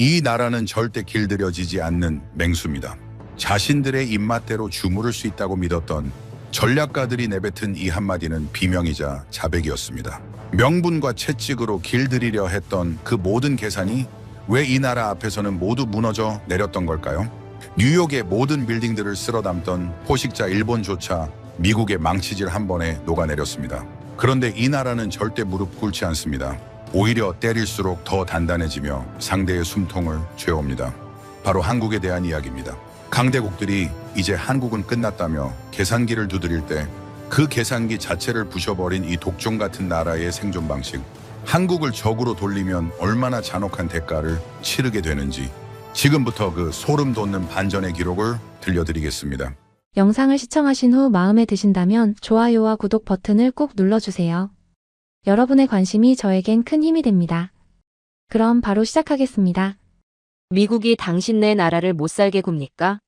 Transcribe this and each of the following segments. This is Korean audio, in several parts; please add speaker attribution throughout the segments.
Speaker 1: 이 나라는 절대 길들여지지 않는 맹수입니다. 자신들의 입맛대로 주무를 수 있다고 믿었던 전략가들이 내뱉은 이 한마디는 비명이자 자백이었습니다. 명분과 채찍으로 길들이려 했던 그 모든 계산이 왜 이 나라 앞에서는 모두 무너져 내렸던 걸까요? 뉴욕의 모든 빌딩들을 쓸어담던 포식자 일본조차 미국의 망치질 한 번에 녹아내렸습니다. 그런데 이 나라는 절대 무릎 꿇지 않습니다. 오히려 때릴수록 더 단단해지며 상대의 숨통을 죄옵니다. 바로 한국에 대한 이야기입니다. 강대국들이 이제 한국은 끝났다며 계산기를 두드릴 때 그 계산기 자체를 부셔버린 이 독종 같은 나라의 생존 방식, 한국을 적으로 돌리면 얼마나 잔혹한 대가를 치르게 되는지 지금부터 그 소름 돋는 반전의 기록을 들려드리겠습니다.
Speaker 2: 영상을 시청하신 후 마음에 드신다면 좋아요와 구독 버튼을 꼭 눌러주세요. 여러분의 관심이 저에겐 큰 힘이 됩니다. 그럼 바로 시작하겠습니다.
Speaker 3: 미국이 당신네 나라를 못살게 굽니까?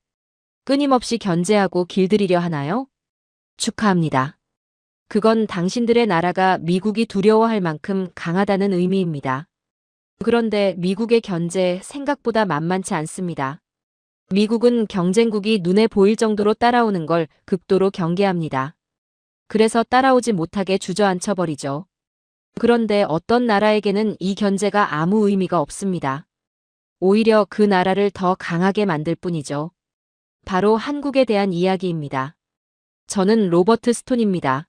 Speaker 3: 끊임없이 견제하고 길들이려 하나요? 축하합니다. 그건 당신들의 나라가 미국이 두려워할 만큼 강하다는 의미입니다. 그런데 미국의 견제 생각보다 만만치 않습니다. 미국은 경쟁국이 눈에 보일 정도로 따라오는 걸 극도로 경계합니다. 그래서 따라오지 못하게 주저앉혀버리죠. 그런데 어떤 나라에게는 이 견제가 아무 의미가 없습니다. 오히려 그 나라를 더 강하게 만들 뿐이죠. 바로 한국에 대한 이야기입니다. 저는 로버트 스톤입니다.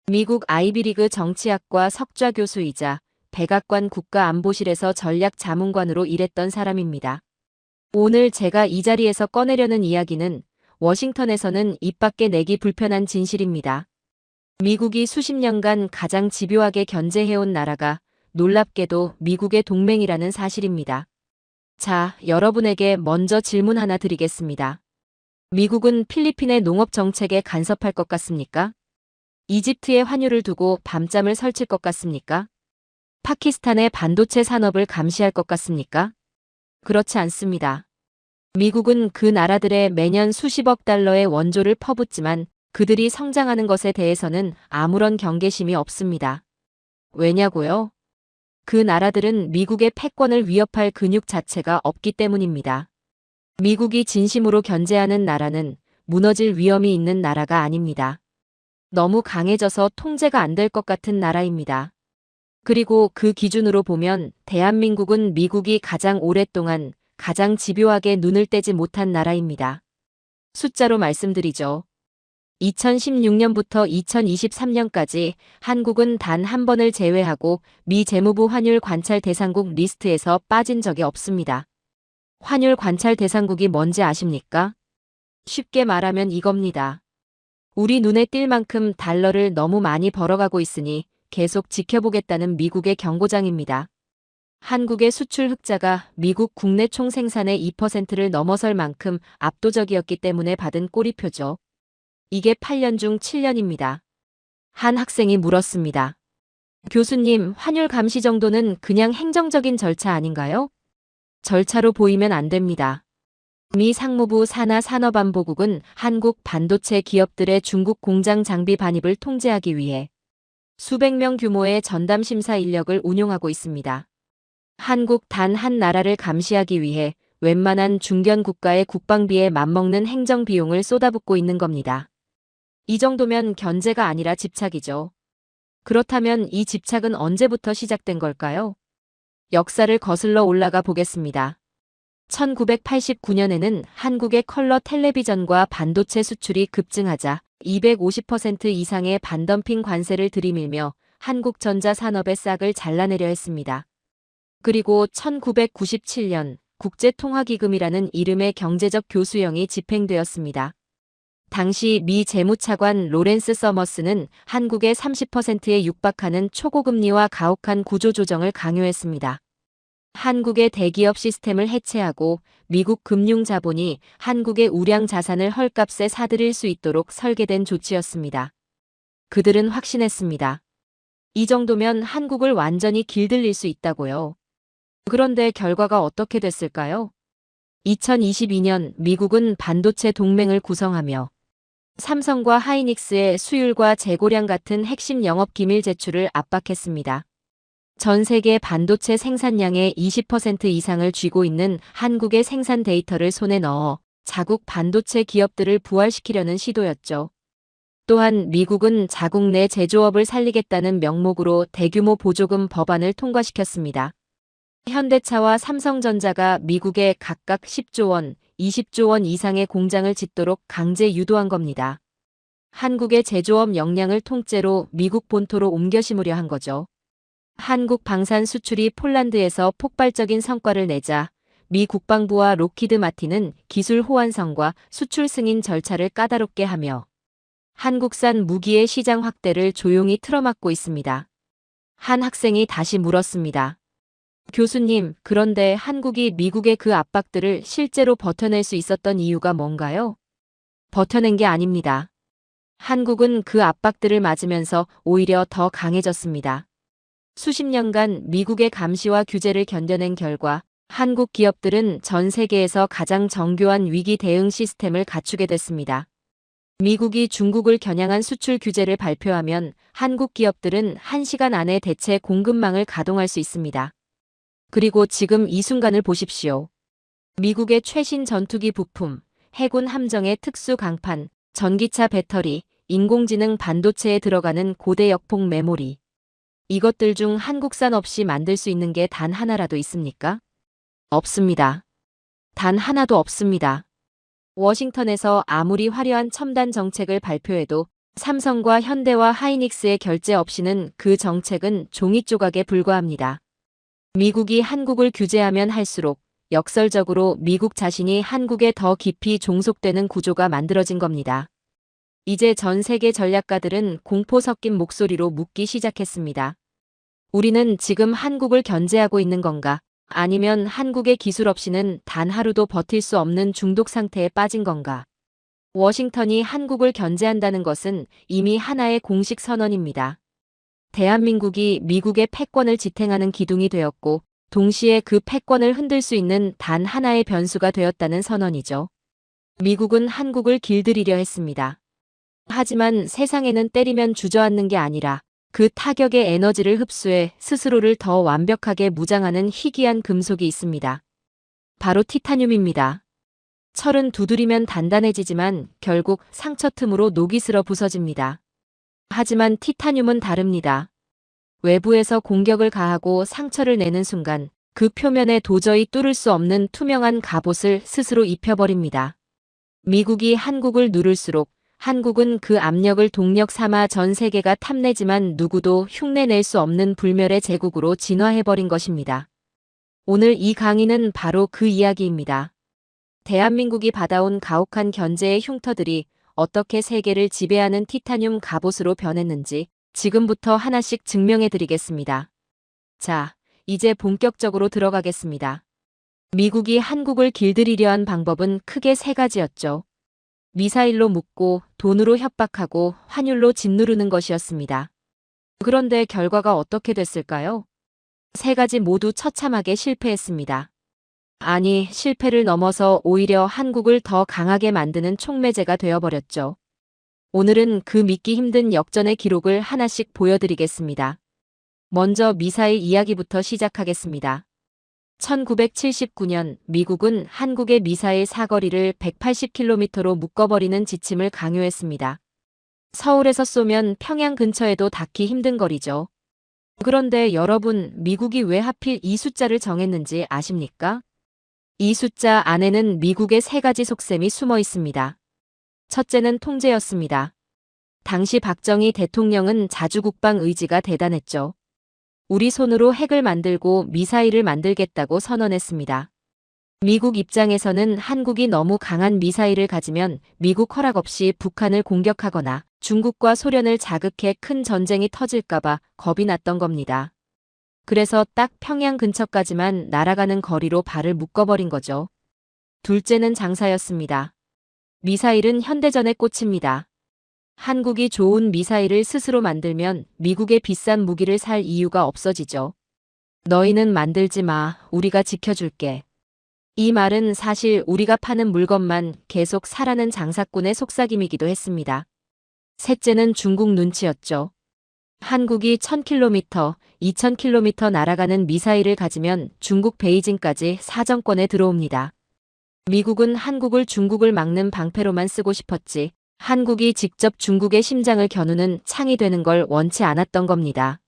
Speaker 3: 미국 아이비리그 정치학과 석좌 교수이자 백악관 국가안보실에서 전략자문관으로 일했던 사람입니다. 오늘 제가 이 자리에서 꺼내려는 이야기는 워싱턴에서는 입 밖에 내기 불편한 진실입니다. 미국이 수십 년간 가장 집요하게 견제해온 나라가 놀랍게도 미국의 동맹이라는 사실입니다. 자, 여러분에게 먼저 질문 하나 드리겠습니다. 미국은 필리핀의 농업 정책에 간섭할 것 같습니까? 이집트의 환율을 두고 밤잠을 설칠 것 같습니까? 파키스탄의 반도체 산업을 감시할 것 같습니까? 그렇지 않습니다. 미국은 그 나라들의 매년 수십억 달러의 원조를 퍼붓지만 그들이 성장하는 것에 대해서는 아무런 경계심이 없습니다. 왜냐고요? 그 나라들은 미국의 패권을 위협할 근육 자체가 없기 때문입니다. 미국이 진심으로 견제하는 나라는 무너질 위험이 있는 나라가 아닙니다. 너무 강해져서 통제가 안 될 것 같은 나라입니다. 그리고 그 기준으로 보면 대한민국은 미국이 가장 오랫동안 가장 집요하게 눈을 떼지 못한 나라입니다. 숫자로 말씀드리죠. 2016년부터 2023년까지 한국은 단 한 번을 제외하고 미 재무부 환율 관찰 대상국 리스트에서 빠진 적이 없습니다. 환율 관찰 대상국이 뭔지 아십니까? 쉽게 말하면 이겁니다. 우리 눈에 띌 만큼 달러를 너무 많이 벌어가고 있으니 계속 지켜보겠다는 미국의 경고장입니다. 한국의 수출 흑자가 미국 국내 총생산의 2%를 넘어설 만큼 압도적이었기 때문에 받은 꼬리표죠. 이게 8년 중 7년입니다. 한 학생이 물었습니다. 교수님, 환율 감시 정도는 그냥 행정적인 절차 아닌가요? 절차로 보이면 안 됩니다. 미 상무부 산하산업안보국은 한국 반도체 기업들의 중국 공장 장비 반입을 통제하기 위해 수백 명 규모의 전담 심사 인력을 운용하고 있습니다. 한국 단 한 나라를 감시하기 위해 웬만한 중견 국가의 국방비에 맞먹는 행정 비용을 쏟아붓고 있는 겁니다. 이 정도면 견제가 아니라 집착이죠. 그렇다면 이 집착은 언제부터 시작된 걸까요? 역사를 거슬러 올라가 보겠습니다. 1989년에는 한국의 컬러 텔레비전과 반도체 수출이 급증하자 250% 이상의 반덤핑 관세를 들이밀며 한국전자 산업의 싹을 잘라내려 했습니다. 그리고 1997년 국제통화기금이라는 이름의 경제적 교수령이 집행되었습니다. 당시 미 재무차관 로렌스 서머스는 한국의 30%에 육박하는 초고금리와 가혹한 구조조정을 강요했습니다. 한국의 대기업 시스템을 해체하고 미국 금융자본이 한국의 우량 자산을 헐값에 사들일 수 있도록 설계된 조치였습니다. 그들은 확신했습니다. 이 정도면 한국을 완전히 길들일 수 있다고요. 그런데 결과가 어떻게 됐을까요? 2022년 미국은 반도체 동맹을 구성하며 삼성과 하이닉스의 수율과 재고량 같은 핵심 영업 기밀 제출을 압박했습니다. 전 세계 반도체 생산량의 20% 이상을 쥐고 있는 한국의 생산 데이터를 손에 넣어 자국 반도체 기업들을 부활시키려는 시도였죠. 또한 미국은 자국 내 제조업을 살리겠다는 명목으로 대규모 보조금 법안을 통과시켰습니다. 현대차와 삼성전자가 미국에 각각 10조 원, 20조 원 이상의 공장을 짓도록 강제 유도한 겁니다. 한국의 제조업 역량을 통째로 미국 본토로 옮겨 심으려 한 거죠. 한국 방산 수출이 폴란드에서 폭발적인 성과를 내자 미 국방부와 록히드 마틴은 기술 호환성과 수출 승인 절차를 까다롭게 하며 한국산 무기의 시장 확대를 조용히 틀어막고 있습니다. 한 학생이 다시 물었습니다. 교수님, 그런데 한국이 미국의 그 압박들을 실제로 버텨낼 수 있었던 이유가 뭔가요? 버텨낸 게 아닙니다. 한국은 그 압박들을 맞으면서 오히려 더 강해졌습니다. 수십 년간 미국의 감시와 규제를 견뎌낸 결과 한국 기업들은 전 세계에서 가장 정교한 위기 대응 시스템을 갖추게 됐습니다. 미국이 중국을 겨냥한 수출 규제를 발표하면 한국 기업들은 1시간 안에 대체 공급망을 가동할 수 있습니다. 그리고 지금 이 순간을 보십시오. 미국의 최신 전투기 부품, 해군 함정의 특수 강판, 전기차 배터리, 인공지능 반도체에 들어가는 고대 역폭 메모리. 이것들 중 한국산 없이 만들 수 있는 게 단 하나라도 있습니까? 없습니다. 단 하나도 없습니다. 워싱턴에서 아무리 화려한 첨단 정책을 발표해도 삼성과 현대와 하이닉스의 결재 없이는 그 정책은 종이 조각에 불과합니다. 미국이 한국을 규제하면 할수록 역설적으로 미국 자신이 한국에 더 깊이 종속되는 구조가 만들어진 겁니다. 이제 전 세계 전략가들은 공포 섞인 목소리로 묻기 시작했습니다. 우리는 지금 한국을 견제하고 있는 건가? 아니면 한국의 기술 없이는 단 하루도 버틸 수 없는 중독 상태에 빠진 건가? 워싱턴이 한국을 견제한다는 것은 이미 하나의 공식 선언입니다. 대한민국이 미국의 패권을 지탱하는 기둥이 되었고, 동시에 그 패권을 흔들 수 있는 단 하나의 변수가 되었다는 선언이죠. 미국은 한국을 길들이려 했습니다. 하지만 세상에는 때리면 주저앉는 게 아니라 그 타격의 에너지를 흡수해 스스로를 더 완벽하게 무장하는 희귀한 금속이 있습니다. 바로 티타늄입니다. 철은 두드리면 단단해지지만 결국 상처 틈으로 녹이 슬어 부서집니다. 하지만 티타늄은 다릅니다. 외부에서 공격을 가하고 상처를 내는 순간 그 표면에 도저히 뚫을 수 없는 투명한 갑옷을 스스로 입혀버립니다. 미국이 한국을 누를수록 한국은 그 압력을 동력 삼아 전 세계가 탐내지만 누구도 흉내낼 수 없는 불멸의 제국으로 진화해버린 것입니다. 오늘 이 강의는 바로 그 이야기입니다. 대한민국이 받아온 가혹한 견제의 흉터들이 어떻게 세계를 지배하는 티타늄 갑옷으로 변했는지 지금부터 하나씩 증명해드리겠습니다. 자, 이제 본격적으로 들어가겠습니다. 미국이 한국을 길들이려 한 방법은 크게 세 가지였죠. 미사일로 묶고 돈으로 협박하고 환율로 짓누르는 것이었습니다. 그런데 결과가 어떻게 됐을까요? 세 가지 모두 처참하게 실패했습니다. 아니, 실패를 넘어서 오히려 한국을 더 강하게 만드는 촉매제가 되어버렸죠. 오늘은 그 믿기 힘든 역전의 기록을 하나씩 보여드리겠습니다. 먼저 미사일 이야기부터 시작하겠습니다. 1979년 미국은 한국의 미사일 사거리를 180km로 묶어버리는 지침을 강요했습니다. 서울에서 쏘면 평양 근처에도 닿기 힘든 거리죠. 그런데 여러분, 미국이 왜 하필 이 숫자를 정했는지 아십니까? 이 숫자 안에는 미국의 세 가지 속셈이 숨어 있습니다. 첫째는 통제였습니다. 당시 박정희 대통령은 자주국방 의지가 대단했죠. 우리 손으로 핵을 만들고 미사일을 만들겠다고 선언했습니다. 미국 입장에서는 한국이 너무 강한 미사일을 가지면 미국 허락 없이 북한을 공격하거나 중국과 소련을 자극해 큰 전쟁이 터질까봐 겁이 났던 겁니다. 그래서 딱 평양 근처까지만 날아가는 거리로 발을 묶어버린 거죠. 둘째는 장사였습니다. 미사일은 현대전의 꽃입니다. 한국이 좋은 미사일을 스스로 만들면 미국의 비싼 무기를 살 이유가 없어지죠. 너희는 만들지 마, 우리가 지켜줄게. 이 말은 사실 우리가 파는 물건만 계속 사라는 장사꾼의 속삭임이기도 했습니다. 셋째는 중국 눈치였죠. 한국이 1000km, 2000km 날아가는 미사일을 가지면 중국 베이징까지 사정권에 들어옵니다. 미국은 한국을 중국을 막는 방패로만 쓰고 싶었지, 한국이 직접 중국의 심장을 겨누는 창이 되는 걸 원치 않았던 겁니다.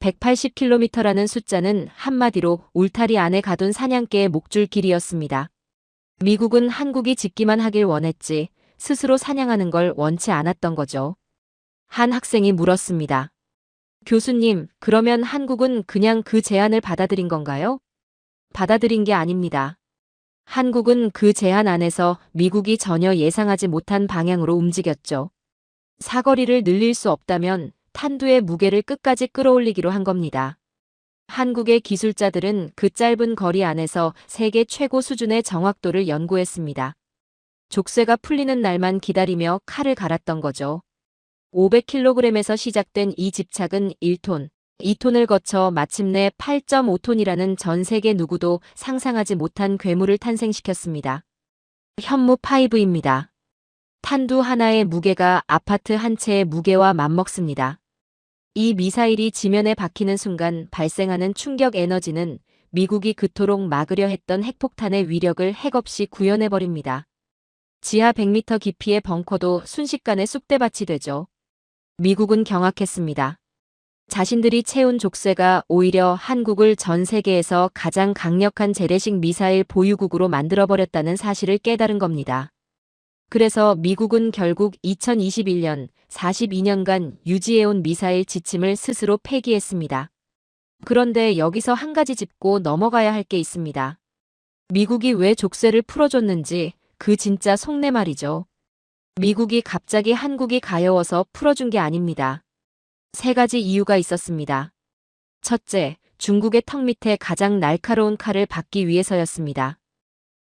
Speaker 3: 180km라는 숫자는 한마디로 울타리 안에 가둔 사냥개의 목줄 길이였습니다. 미국은 한국이 짓기만 하길 원했지, 스스로 사냥하는 걸 원치 않았던 거죠. 한 학생이 물었습니다. 교수님, 그러면 한국은 그냥 그 제안을 받아들인 건가요? 받아들인 게 아닙니다. 한국은 그 제안 안에서 미국이 전혀 예상하지 못한 방향으로 움직였죠. 사거리를 늘릴 수 없다면 탄두의 무게를 끝까지 끌어올리기로 한 겁니다. 한국의 기술자들은 그 짧은 거리 안에서 세계 최고 수준의 정확도를 연구했습니다. 족쇄가 풀리는 날만 기다리며 칼을 갈았던 거죠. 500kg에서 시작된 이 집착은 1톤, 2톤을 거쳐 마침내 8.5톤이라는 전 세계 누구도 상상하지 못한 괴물을 탄생시켰습니다. 현무5입니다. 탄두 하나의 무게가 아파트 한 채의 무게와 맞먹습니다. 이 미사일이 지면에 박히는 순간 발생하는 충격 에너지는 미국이 그토록 막으려 했던 핵폭탄의 위력을 핵없이 구현해버립니다. 지하 100m 깊이의 벙커도 순식간에 쑥대밭이 되죠. 미국은 경악했습니다. 자신들이 채운 족쇄가 오히려 한국을 전 세계에서 가장 강력한 재래식 미사일 보유국으로 만들어버렸다는 사실을 깨달은 겁니다. 그래서 미국은 결국 2021년 42년간 유지해온 미사일 지침을 스스로 폐기했습니다. 그런데 여기서 한 가지 짚고 넘어가야 할 게 있습니다. 미국이 왜 족쇄를 풀어줬는지 그 진짜 속내 말이죠. 미국이 갑자기 한국이 가여워서 풀어준 게 아닙니다. 세 가지 이유가 있었습니다. 첫째, 중국의 턱 밑에 가장 날카로운 칼을 받기 위해서였습니다.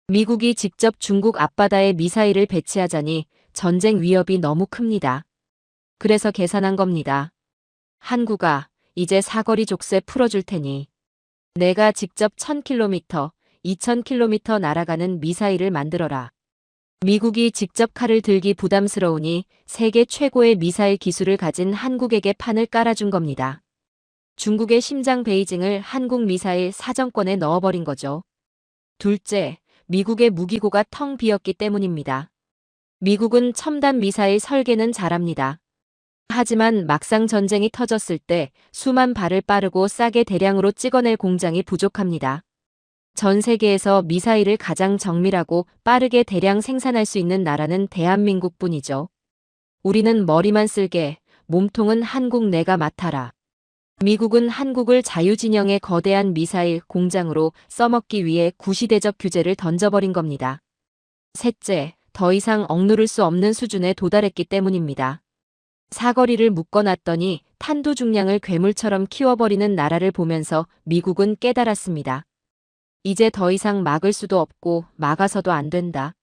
Speaker 3: 미국이 직접 중국 앞바다에 미사일을 배치하자니 전쟁 위협이 너무 큽니다. 그래서 계산한 겁니다. 한국아, 이제 사거리 족쇄 풀어줄 테니 내가 직접 1000km, 2000km 날아가는 미사일을 만들어라. 미국이 직접 칼을 들기 부담스러우니 세계 최고의 미사일 기술을 가진 한국에게 판을 깔아준 겁니다. 중국의 심장 베이징을 한국 미사일 사정권에 넣어버린 거죠. 둘째, 미국의 무기고가 텅 비었기 때문입니다. 미국은 첨단 미사일 설계는 잘합니다. 하지만 막상 전쟁이 터졌을 때 수만 발을 빠르고 싸게 대량으로 찍어낼 공장이 부족합니다. 전 세계에서 미사일을 가장 정밀하고 빠르게 대량 생산할 수 있는 나라는 대한민국뿐이죠. 우리는 머리만 쓸게, 몸통은 한국 내가 맡아라. 미국은 한국을 자유진영의 거대한 미사일 공장으로 써먹기 위해 구시대적 규제를 던져버린 겁니다. 셋째, 더 이상 억누를 수 없는 수준에 도달했기 때문입니다. 사거리를 묶어놨더니 탄두 중량을 괴물처럼 키워버리는 나라를 보면서 미국은 깨달았습니다. 이제 더 이상 막을 수도 없고 막아서도 안 된다.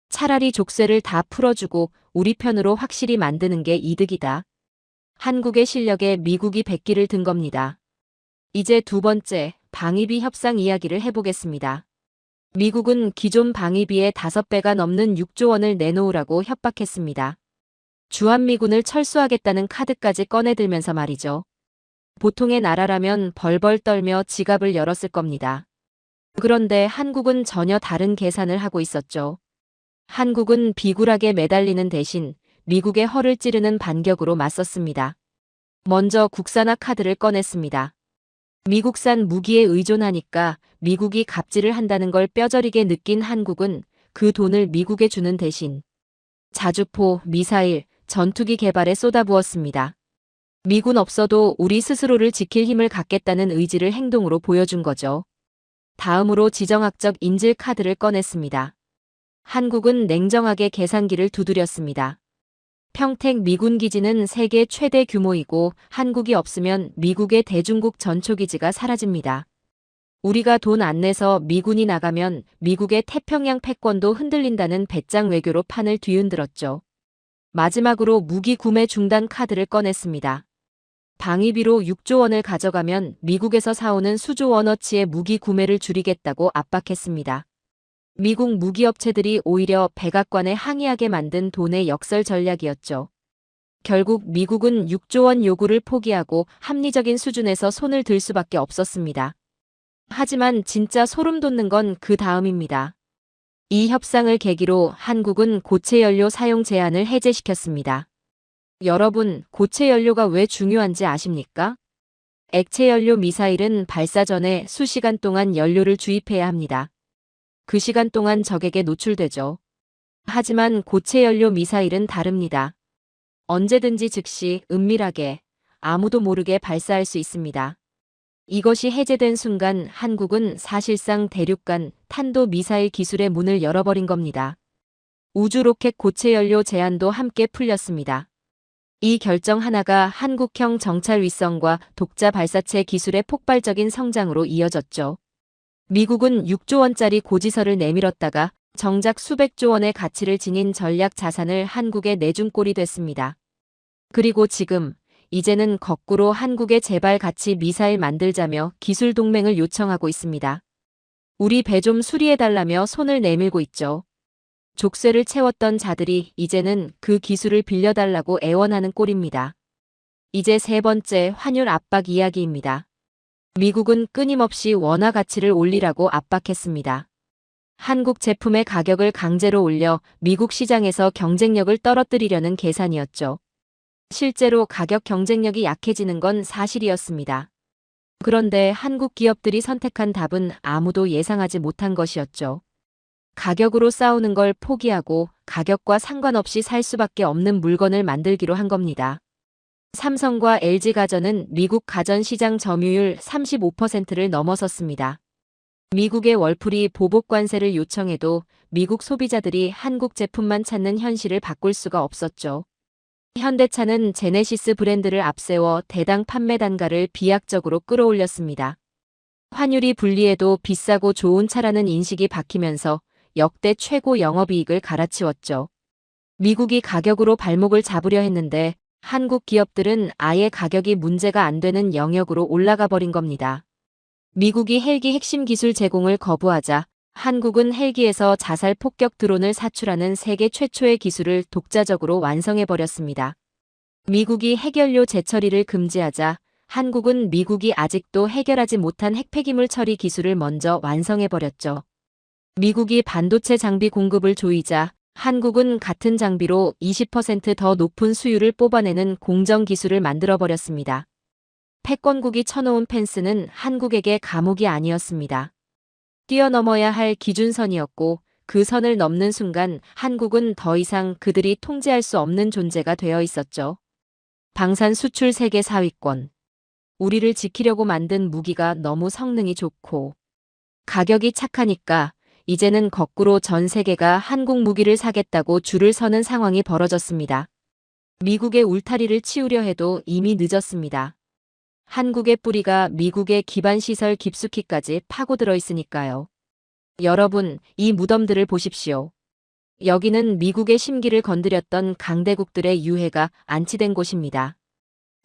Speaker 3: 차라리 족쇄를 다 풀어주고 우리 편으로 확실히 만드는 게 이득이다. 한국의 실력에 미국이 백기를 든 겁니다. 이제 두 번째, 방위비 협상 이야기를 해보겠습니다. 미국은 기존 방위비의 5배가 넘는 6조 원을 내놓으라고 협박했습니다. 주한미군을 철수하겠다는 카드까지 꺼내들면서 말이죠. 보통의 나라라면 벌벌 떨며 지갑을 열었을 겁니다. 그런데 한국은 전혀 다른 계산을 하고 있었죠. 한국은 비굴하게 매달리는 대신 미국의 허를 찌르는 반격으로 맞섰습니다. 먼저 국산화 카드를 꺼냈습니다. 미국산 무기에 의존하니까 미국이 갑질을 한다는 걸 뼈저리게 느낀 한국은 그 돈을 미국에 주는 대신 자주포, 미사일, 전투기 개발에 쏟아부었습니다. 미군 없어도 우리 스스로를 지킬 힘을 갖겠다는 의지를 행동으로 보여준 거죠. 다음으로 지정학적 인질 카드를 꺼냈습니다. 한국은 냉정하게 계산기를 두드렸습니다. 평택 미군 기지는 세계 최대 규모이고 한국이 없으면 미국의 대중국 전초기지가 사라집니다. 우리가 돈 안 내서 미군이 나가면 미국의 태평양 패권도 흔들린다는 배짱 외교로 판을 뒤흔들었죠. 마지막으로 무기 구매 중단 카드를 꺼냈습니다. 방위비로 6조 원을 가져가면 미국에서 사오는 수조 원어치의 무기 구매를 줄이겠다고 압박했습니다. 미국 무기업체들이 오히려 백악관에 항의하게 만든 돈의 역설 전략이었죠. 결국 미국은 6조 원 요구를 포기하고 합리적인 수준에서 손을 들 수밖에 없었습니다. 하지만 진짜 소름 돋는 건 그 다음입니다. 이 협상을 계기로 한국은 고체 연료 사용 제한을 해제시켰습니다. 여러분, 고체 연료가 왜 중요한지 아십니까? 액체 연료 미사일은 발사 전에 수시간 동안 연료를 주입해야 합니다. 그 시간 동안 적에게 노출되죠. 하지만 고체 연료 미사일은 다릅니다. 언제든지 즉시 은밀하게 아무도 모르게 발사할 수 있습니다. 이것이 해제된 순간 한국은 사실상 대륙간 탄도 미사일 기술의 문을 열어버린 겁니다. 우주 로켓 고체 연료 제한도 함께 풀렸습니다. 이 결정 하나가 한국형 정찰 위성과 독자 발사체 기술의 폭발적인 성장으로 이어졌죠. 미국은 6조 원짜리 고지서를 내밀었다가 정작 수백조 원의 가치를 지닌 전략 자산을 한국에 내준 꼴이 됐습니다. 그리고 지금 이제는 거꾸로 한국에 제발 같이 미사일 만들자며 기술 동맹을 요청하고 있습니다. 우리 배 좀 수리해달라며 손을 내밀고 있죠. 족쇄를 채웠던 자들이 이제는 그 기술을 빌려달라고 애원하는 꼴입니다. 이제 세 번째 환율 압박 이야기입니다. 미국은 끊임없이 원화 가치를 올리라고 압박했습니다. 한국 제품의 가격을 강제로 올려 미국 시장에서 경쟁력을 떨어뜨리려는 계산이었죠. 실제로 가격 경쟁력이 약해지는 건 사실이었습니다. 그런데 한국 기업들이 선택한 답은 아무도 예상하지 못한 것이었죠. 가격으로 싸우는 걸 포기하고 가격과 상관없이 살 수밖에 없는 물건을 만들기로 한 겁니다. 삼성과 LG가전은 미국 가전시장 점유율 35%를 넘어섰습니다. 미국의 월풀이 보복 관세를 요청해도 미국 소비자들이 한국 제품만 찾는 현실을 바꿀 수가 없었죠. 현대차는 제네시스 브랜드를 앞세워 대당 판매 단가를 비약적으로 끌어올렸습니다. 환율이 불리해도 비싸고 좋은 차라는 인식이 박히면서 역대 최고 영업이익을 갈아치웠죠. 미국이 가격으로 발목을 잡으려 했는데 한국 기업들은 아예 가격이 문제가 안 되는 영역으로 올라가 버린 겁니다. 미국이 헬기 핵심 기술 제공을 거부하자 한국은 헬기에서 자살 폭격 드론을 사출하는 세계 최초의 기술을 독자적으로 완성해버렸습니다. 미국이 핵연료 재처리를 금지하자 한국은 미국이 아직도 해결하지 못한 핵폐기물 처리 기술을 먼저 완성해버렸죠. 미국이 반도체 장비 공급을 조이자 한국은 같은 장비로 20% 더 높은 수율을 뽑아내는 공정 기술을 만들어버렸습니다. 패권국이 쳐놓은 펜스는 한국에게 감옥이 아니었습니다. 뛰어넘어야 할 기준선이었고 그 선을 넘는 순간 한국은 더 이상 그들이 통제할 수 없는 존재가 되어 있었죠. 방산 수출 세계 4위권. 우리를 지키려고 만든 무기가 너무 성능이 좋고 가격이 착하니까 이제는 거꾸로 전 세계가 한국 무기를 사겠다고 줄을 서는 상황이 벌어졌습니다. 미국의 울타리를 치우려 해도 이미 늦었습니다. 한국의 뿌리가 미국의 기반시설 깊숙이까지 파고들어 있으니까요. 여러분, 이 무덤들을 보십시오. 여기는 미국의 심기를 건드렸던 강대국들의 유해가 안치된 곳입니다.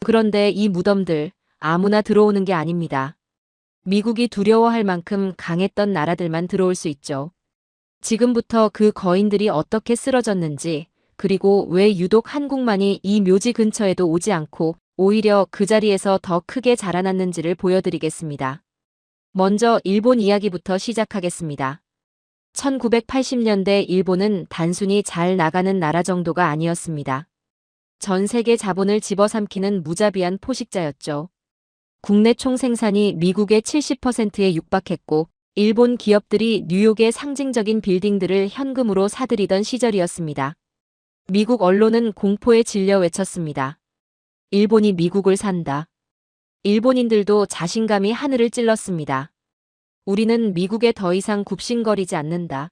Speaker 3: 그런데 이 무덤들 아무나 들어오는 게 아닙니다. 미국이 두려워할 만큼 강했던 나라들만 들어올 수 있죠. 지금부터 그 거인들이 어떻게 쓰러졌는지, 그리고 왜 유독 한국만이 이 묘지 근처에도 오지 않고 오히려 그 자리에서 더 크게 자라났는지를 보여드리겠습니다. 먼저 일본 이야기부터 시작하겠습니다. 1980년대 일본은 단순히 잘 나가는 나라 정도가 아니었습니다. 전 세계 자본을 집어삼키는 무자비한 포식자였죠. 국내 총생산이 미국의 70%에 육박했고 일본 기업들이 뉴욕의 상징적인 빌딩들을 현금으로 사들이던 시절이었습니다. 미국 언론은 공포에 질려 외쳤습니다. 일본이 미국을 산다. 일본인들도 자신감이 하늘을 찔렀습니다. 우리는 미국에 더 이상 굽신거리지 않는다.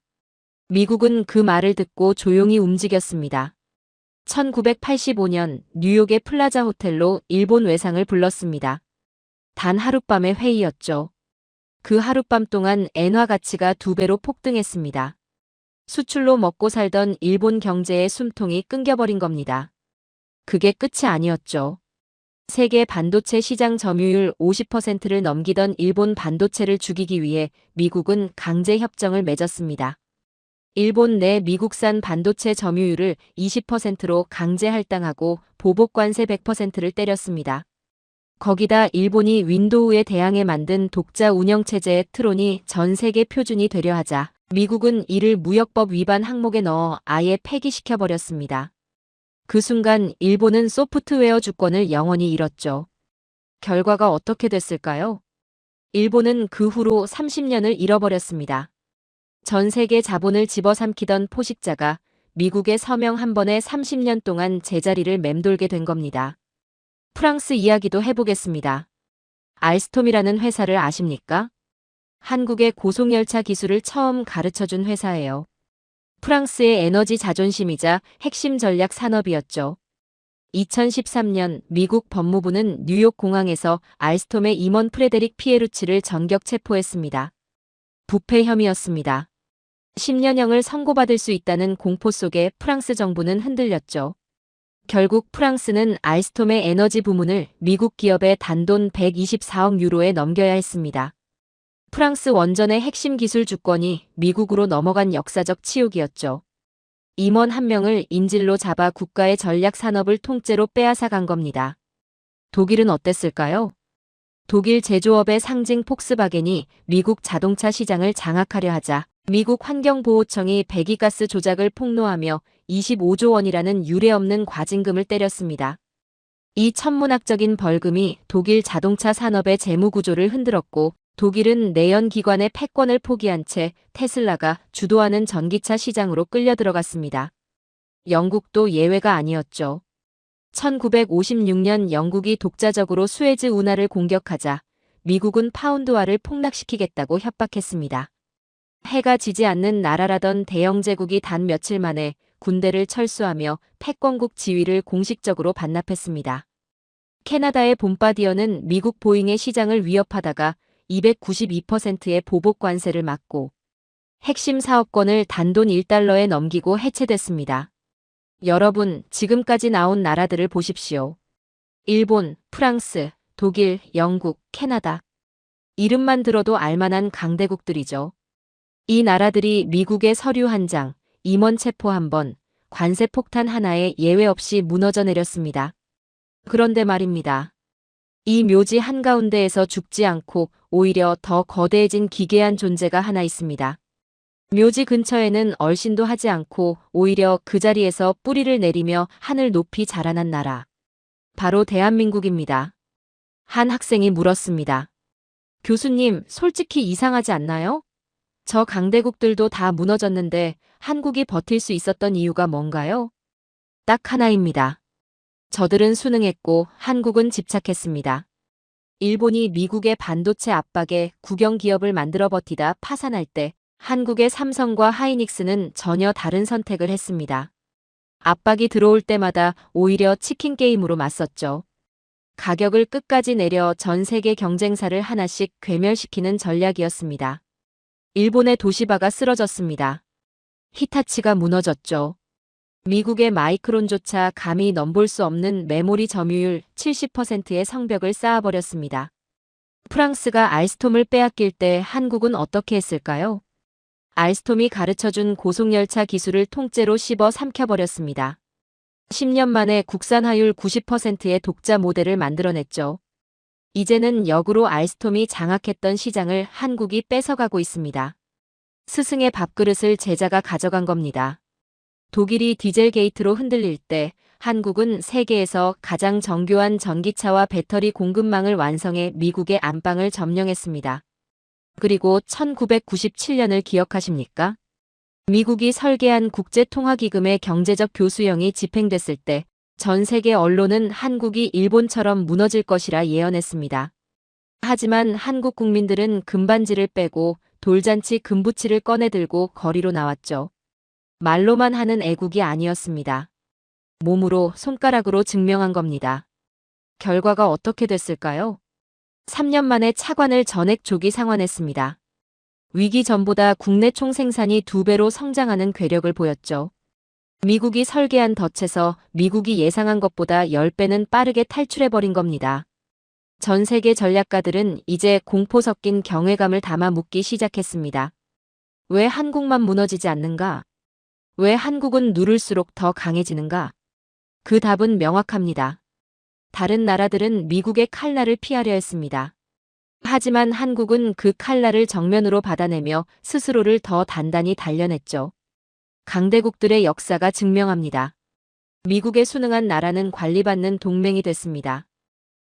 Speaker 3: 미국은 그 말을 듣고 조용히 움직였습니다. 1985년 뉴욕의 플라자 호텔로 일본 외상을 불렀습니다. 단 하룻밤의 회의였죠. 그 하룻밤 동안 엔화 가치가 2배로 폭등했습니다. 수출로 먹고 살던 일본 경제의 숨통이 끊겨버린 겁니다. 그게 끝이 아니었죠. 세계 반도체 시장 점유율 50%를 넘기던 일본 반도체를 죽이기 위해 미국은 강제 협정을 맺었습니다. 일본 내 미국산 반도체 점유율을 20%로 강제 할당하고 보복 관세 100%를 때렸습니다. 거기다 일본이 윈도우에 대항해 만든 독자 운영체제의 트론이 전 세계 표준이 되려 하자 미국은 이를 무역법 위반 항목에 넣어 아예 폐기시켜버렸습니다. 그 순간 일본은 소프트웨어 주권을 영원히 잃었죠. 결과가 어떻게 됐을까요? 일본은 그 후로 30년을 잃어버렸습니다. 전 세계 자본을 집어삼키던 포식자가 미국의 서명 한 번에 30년 동안 제자리를 맴돌게 된 겁니다. 프랑스 이야기도 해보겠습니다. 알스톰이라는 회사를 아십니까? 한국의 고속열차 기술을 처음 가르쳐준 회사예요. 프랑스의 에너지 자존심이자 핵심 전략 산업이었죠. 2013년 미국 법무부는 뉴욕 공항에서 알스톰의 임원 프레데릭 피에루치를 전격 체포했습니다. 부패 혐의였습니다. 10년형을 선고받을 수 있다는 공포 속에 프랑스 정부는 흔들렸죠. 결국 프랑스는 알스톰의 에너지 부문을 미국 기업에 단돈 124억 유로에 넘겨야 했습니다. 프랑스 원전의 핵심 기술 주권이 미국으로 넘어간 역사적 치욕이었죠. 임원 한 명을 인질로 잡아 국가의 전략 산업을 통째로 빼앗아 간 겁니다. 독일은 어땠을까요? 독일 제조업의 상징 폭스바겐이 미국 자동차 시장을 장악하려 하자 미국 환경보호청이 배기가스 조작을 폭로하며 25조 원이라는 유례없는 과징금을 때렸습니다. 이 천문학적인 벌금이 독일 자동차 산업의 재무구조를 흔들었고 독일은 내연 기관의 패권을 포기한 채 테슬라가 주도하는 전기차 시장으로 끌려 들어갔습니다. 영국도 예외가 아니었죠. 1956년 영국이 독자적으로 수에즈 운하를 공격하자 미국은 파운드화를 폭락시키겠다고 협박했습니다. 해가 지지 않는 나라라던 대영제국이 단 며칠 만에 군대를 철수하며 패권국 지위를 공식적으로 반납했습니다. 캐나다의 봄바디어는 미국 보잉의 시장을 위협하다가 292%의 보복 관세를 맞고 핵심 사업권을 단돈 1달러에 넘기고 해체됐습니다. 여러분, 지금까지 나온 나라들을 보십시오. 일본, 프랑스, 독일, 영국, 캐나다. 이름만 들어도 알만한 강대국들이죠. 이 나라들이 미국의 서류 한 장, 임원 체포 한 번, 관세 폭탄 하나에 예외 없이 무너져 내렸습니다. 그런데 말입니다. 이 묘지 한가운데에서 죽지 않고 오히려 더 거대해진 기괴한 존재가 하나 있습니다. 묘지 근처에는 얼씬도 하지 않고 오히려 그 자리에서 뿌리를 내리며 하늘 높이 자라난 나라. 바로 대한민국입니다. 한 학생이 물었습니다. 교수님, 솔직히 이상하지 않나요? 저 강대국들도 다 무너졌는데 한국이 버틸 수 있었던 이유가 뭔가요? 딱 하나입니다. 저들은 순응했고 한국은 집착했습니다. 일본이 미국의 반도체 압박에 국영 기업을 만들어 버티다 파산할 때 한국의 삼성과 하이닉스는 전혀 다른 선택을 했습니다. 압박이 들어올 때마다 오히려 치킨 게임으로 맞섰죠. 가격을 끝까지 내려 전 세계 경쟁사를 하나씩 괴멸시키는 전략이었습니다. 일본의 도시바가 쓰러졌습니다. 히타치가 무너졌죠. 미국의 마이크론조차 감히 넘볼 수 없는 메모리 점유율 70%의 성벽을 쌓아버렸습니다. 프랑스가 알스톰을 빼앗길 때 한국은 어떻게 했을까요? 알스톰이 가르쳐준 고속열차 기술을 통째로 씹어 삼켜버렸습니다. 10년 만에 국산화율 90%의 독자 모델을 만들어냈죠. 이제는 역으로 알스톰이 장악했던 시장을 한국이 뺏어가고 있습니다. 스승의 밥그릇을 제자가 가져간 겁니다. 독일이 디젤 게이트로 흔들릴 때 한국은 세계에서 가장 정교한 전기차와 배터리 공급망을 완성해 미국의 안방을 점령했습니다. 그리고 1997년을 기억하십니까? 미국이 설계한 국제통화기금의 경제적 교수형이 집행됐을 때 전 세계 언론은 한국이 일본처럼 무너질 것이라 예언했습니다. 하지만 한국 국민들은 금반지를 빼고 돌잔치 금부치를 꺼내들고 거리로 나왔죠. 말로만 하는 애국이 아니었습니다. 몸으로 손가락으로 증명한 겁니다. 결과가 어떻게 됐을까요? 3년 만에 차관을 전액 조기 상환했습니다. 위기 전보다 국내 총생산이 2배로 성장하는 괴력을 보였죠. 미국이 설계한 덫에서 미국이 예상한 것보다 10배는 빠르게 탈출해버린 겁니다. 전 세계 전략가들은 이제 공포 섞인 경외감을 담아 묻기 시작했습니다. 왜 한국만 무너지지 않는가? 왜 한국은 누를수록 더 강해지는가? 그 답은 명확합니다. 다른 나라들은 미국의 칼날을 피하려 했습니다. 하지만 한국은 그 칼날을 정면으로 받아내며 스스로를 더 단단히 단련했죠. 강대국들의 역사가 증명합니다. 미국에 순응한 나라는 관리받는 동맹이 됐습니다.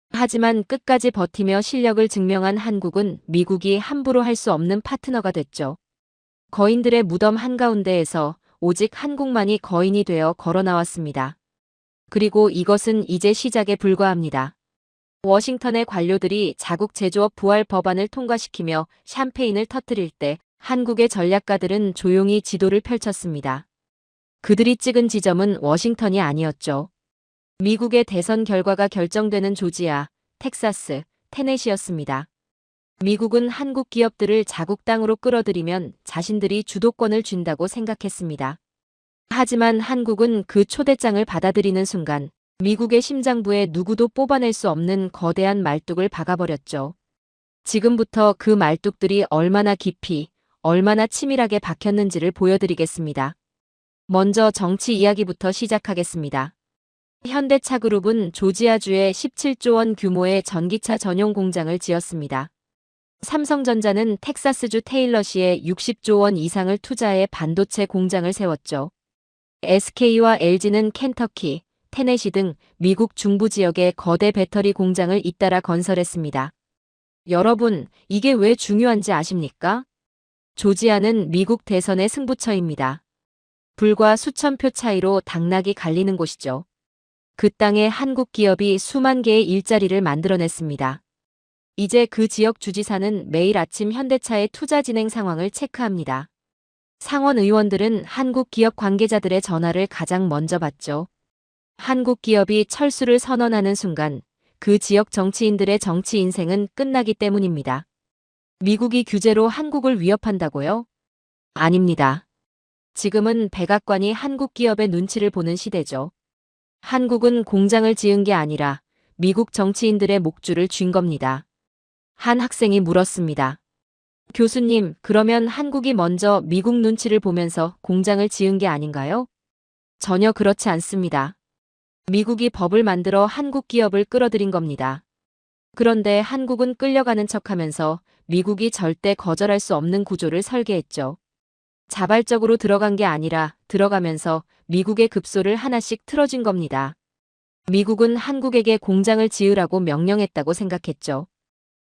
Speaker 3: 하지만 끝까지 버티며 실력을 증명한 한국은 미국이 함부로 할 수 없는 파트너가 됐죠. 거인들의 무덤 한가운데에서 오직 한국만이 거인이 되어 걸어 나왔습니다. 그리고 이것은 이제 시작에 불과합니다. 워싱턴의 관료들이 자국 제조업 부활 법안을 통과시키며 샴페인을 터뜨릴 때 한국의 전략가들은 조용히 지도를 펼쳤습니다. 그들이 찍은 지점은 워싱턴이 아니었죠. 미국의 대선 결과가 결정되는 조지아, 텍사스, 테네시였습니다. 미국은 한국 기업들을 자국 땅으로 끌어들이면 자신들이 주도권을 쥔다고 생각했습니다. 하지만 한국은 그 초대장을 받아들이는 순간 미국의 심장부에 누구도 뽑아낼 수 없는 거대한 말뚝을 박아버렸죠. 지금부터 그 말뚝들이 얼마나 깊이, 얼마나 치밀하게 박혔는지를 보여드리겠습니다. 먼저 정치 이야기부터 시작하겠습니다. 현대차그룹은 조지아주에 17조 원 규모의 전기차 전용 공장을 지었습니다. 삼성전자는 텍사스주 테일러시에 60조 원 이상을 투자해 반도체 공장을 세웠죠. SK와 LG는 켄터키, 테네시 등 미국 중부 지역에 거대 배터리 공장을 잇따라 건설했습니다. 여러분, 이게 왜 중요한지 아십니까? 조지아는 미국 대선의 승부처입니다. 불과 수천 표 차이로 당락이 갈리는 곳이죠. 그 땅에 한국 기업이 수만 개의 일자리를 만들어냈습니다. 이제 그 지역 주지사는 매일 아침 현대차의 투자 진행 상황을 체크합니다. 상원 의원들은 한국 기업 관계자들의 전화를 가장 먼저 받죠. 한국 기업이 철수를 선언하는 순간 그 지역 정치인들의 정치 인생은 끝나기 때문입니다. 미국이 규제로 한국을 위협한다고요? 아닙니다. 지금은 백악관이 한국 기업의 눈치를 보는 시대죠. 한국은 공장을 지은 게 아니라 미국 정치인들의 목줄을 쥔 겁니다. 한 학생이 물었습니다. 교수님, 그러면 한국이 먼저 미국 눈치를 보면서 공장을 지은 게 아닌가요? 전혀 그렇지 않습니다. 미국이 법을 만들어 한국 기업을 끌어들인 겁니다. 그런데 한국은 끌려가는 척하면서 미국이 절대 거절할 수 없는 구조를 설계했죠. 자발적으로 들어간 게 아니라 들어가면서 미국의 급소를 하나씩 틀어준 겁니다. 미국은 한국에게 공장을 지으라고 명령했다고 생각했죠.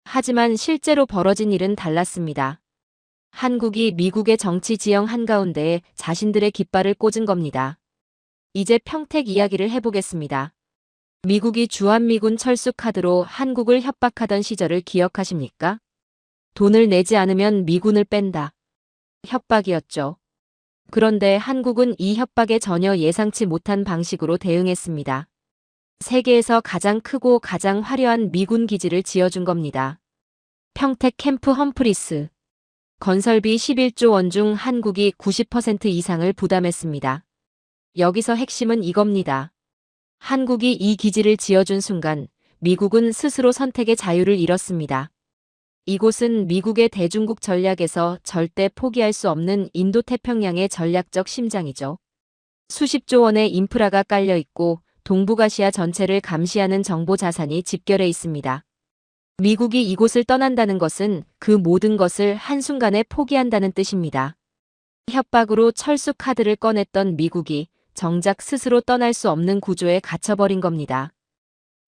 Speaker 3: 하지만 실제로 벌어진 일은 달랐습니다. 한국이 미국의 정치 지형 한가운데에 자신들의 깃발을 꽂은 겁니다. 이제 평택 이야기를 해보겠습니다. 미국이 주한미군 철수 카드로 한국을 협박하던 시절을 기억하십니까? 돈을 내지 않으면 미군을 뺀다. 협박이었죠. 그런데 한국은 이 협박에 전혀 예상치 못한 방식으로 대응했습니다. 세계에서 가장 크고 가장 화려한 미군 기지를 지어준 겁니다. 평택 캠프 험프리스. 건설비 11조 원 중 한국이 90% 이상을 부담했습니다. 여기서 핵심은 이겁니다. 한국이 이 기지를 지어준 순간 미국은 스스로 선택의 자유를 잃었습니다. 이곳은 미국의 대중국 전략에서 절대 포기할 수 없는 인도태평양의 전략적 심장이죠. 수십조 원의 인프라가 깔려 있고 동북아시아 전체를 감시하는 정보 자산이 집결해 있습니다. 미국이 이곳을 떠난다는 것은 그 모든 것을 한순간에 포기한다는 뜻입니다. 협박으로 철수 카드를 꺼냈던 미국이 정작 스스로 떠날 수 없는 구조에 갇혀버린 겁니다.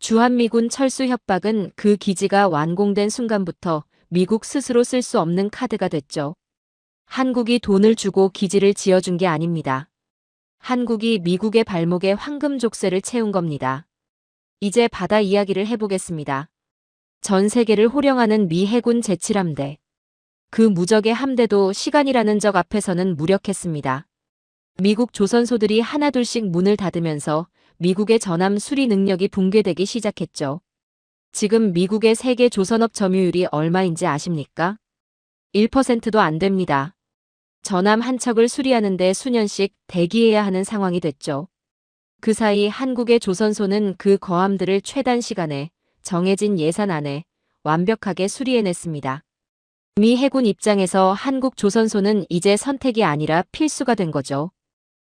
Speaker 3: 주한미군 철수 협박은 그 기지가 완공된 순간부터 미국 스스로 쓸 수 없는 카드가 됐죠. 한국이 돈을 주고 기지를 지어준 게 아닙니다. 한국이 미국의 발목에 황금 족쇄를 채운 겁니다. 이제 바다 이야기를 해보겠습니다. 전 세계를 호령하는 미 해군 제7함대. 그 무적의 함대도 시간이라는 적 앞에서는 무력했습니다. 미국 조선소들이 하나둘씩 문을 닫으면서 미국의 전함 수리 능력이 붕괴되기 시작했죠. 지금 미국의 세계 조선업 점유율이 얼마인지 아십니까? 1%도 안 됩니다. 전함 한 척을 수리하는데 수년씩 대기해야 하는 상황이 됐죠. 그 사이 한국의 조선소는 그 거함들을 최단 시간에 정해진 예산 안에 완벽하게 수리해냈습니다. 미 해군 입장에서 한국 조선소는 이제 선택이 아니라 필수가 된 거죠.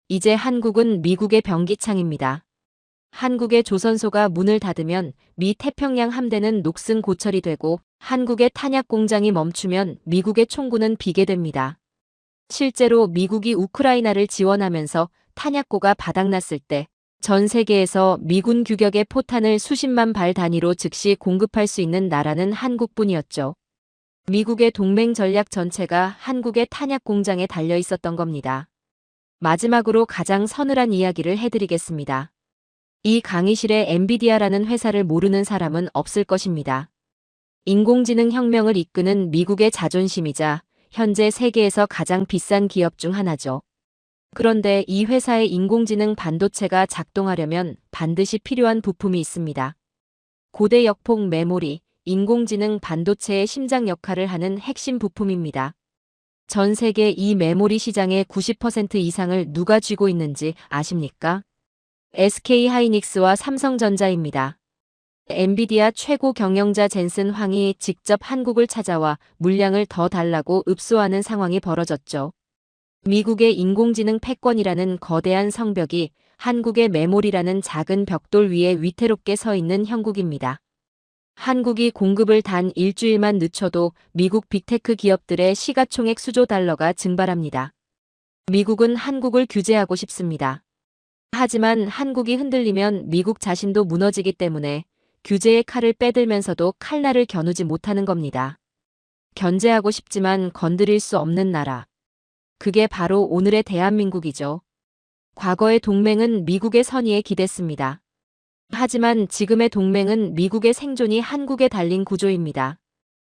Speaker 3: 이제 한국은 미국의 변기창입니다. 한국의 조선소가 문을 닫으면 미 태평양 함대는 녹슨 고철이 되고 한국의 탄약 공장이 멈추면 미국의 총구는 비게 됩니다. 실제로 미국이 우크라이나를 지원하면서 탄약고가 바닥났을 때 전 세계에서 미군 규격의 포탄을 수십만 발 단위로 즉시 공급할 수 있는 나라는 한국뿐이었죠. 미국의 동맹 전략 전체가 한국의 탄약 공장에 달려 있었던 겁니다. 마지막으로 가장 서늘한 이야기를 해드리겠습니다. 이 강의실에 엔비디아라는 회사를 모르는 사람은 없을 것입니다. 인공지능 혁명을 이끄는 미국의 자존심이자 현재 세계에서 가장 비싼 기업 중 하나죠. 그런데 이 회사의 인공지능 반도체가 작동하려면 반드시 필요한 부품이 있습니다. 고대 역폭 메모리, 인공지능 반도체의 심장 역할을 하는 핵심 부품입니다. 전 세계 이 메모리 시장의 90% 이상을 누가 쥐고 있는지 아십니까? SK하이닉스와 삼성전자입니다. 엔비디아 최고 경영자 젠슨 황이 직접 한국을 찾아와 물량을 더 달라고 읍소하는 상황이 벌어졌죠. 미국의 인공지능 패권이라는 거대한 성벽이 한국의 메모리라는 작은 벽돌 위에 위태롭게 서 있는 형국입니다. 한국이 공급을 단 일주일만 늦춰도 미국 빅테크 기업들의 시가총액 수조 달러가 증발합니다. 미국은 한국을 규제하고 싶습니다. 하지만 한국이 흔들리면 미국 자신도 무너지기 때문에 규제의 칼을 빼들면서도 칼날을 겨누지 못하는 겁니다. 견제하고 싶지만 건드릴 수 없는 나라. 그게 바로 오늘의 대한민국이죠. 과거의 동맹은 미국의 선의에 기댔습니다. 하지만 지금의 동맹은 미국의 생존이 한국에 달린 구조입니다.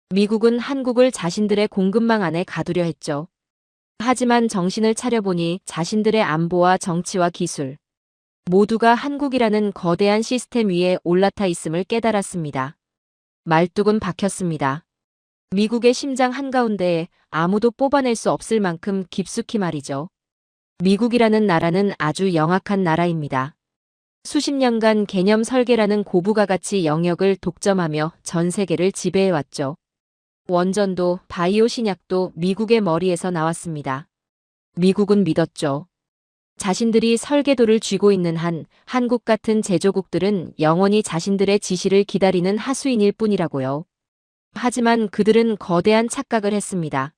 Speaker 3: 미국은 한국을 자신들의 공급망 안에 가두려 했죠. 하지만 정신을 차려보니 자신들의 안보와 정치와 기술, 모두가 한국이라는 거대한 시스템 위에 올라타 있음을 깨달았습니다. 말뚝은 박혔습니다. 미국의 심장 한가운데에 아무도 뽑아낼 수 없을 만큼 깊숙이 말이죠. 미국이라는 나라는 아주 영악한 나라입니다. 수십 년간 개념 설계라는 고부가 가치 영역을 독점하며 전 세계를 지배해왔죠. 원전도 바이오 신약도 미국의 머리에서 나왔습니다. 미국은 믿었죠. 자신들이 설계도를 쥐고 있는 한 한국 같은 제조국들은 영원히 자신들의 지시를 기다리는 하수인일 뿐이라고요. 하지만 그들은 거대한 착각을 했습니다.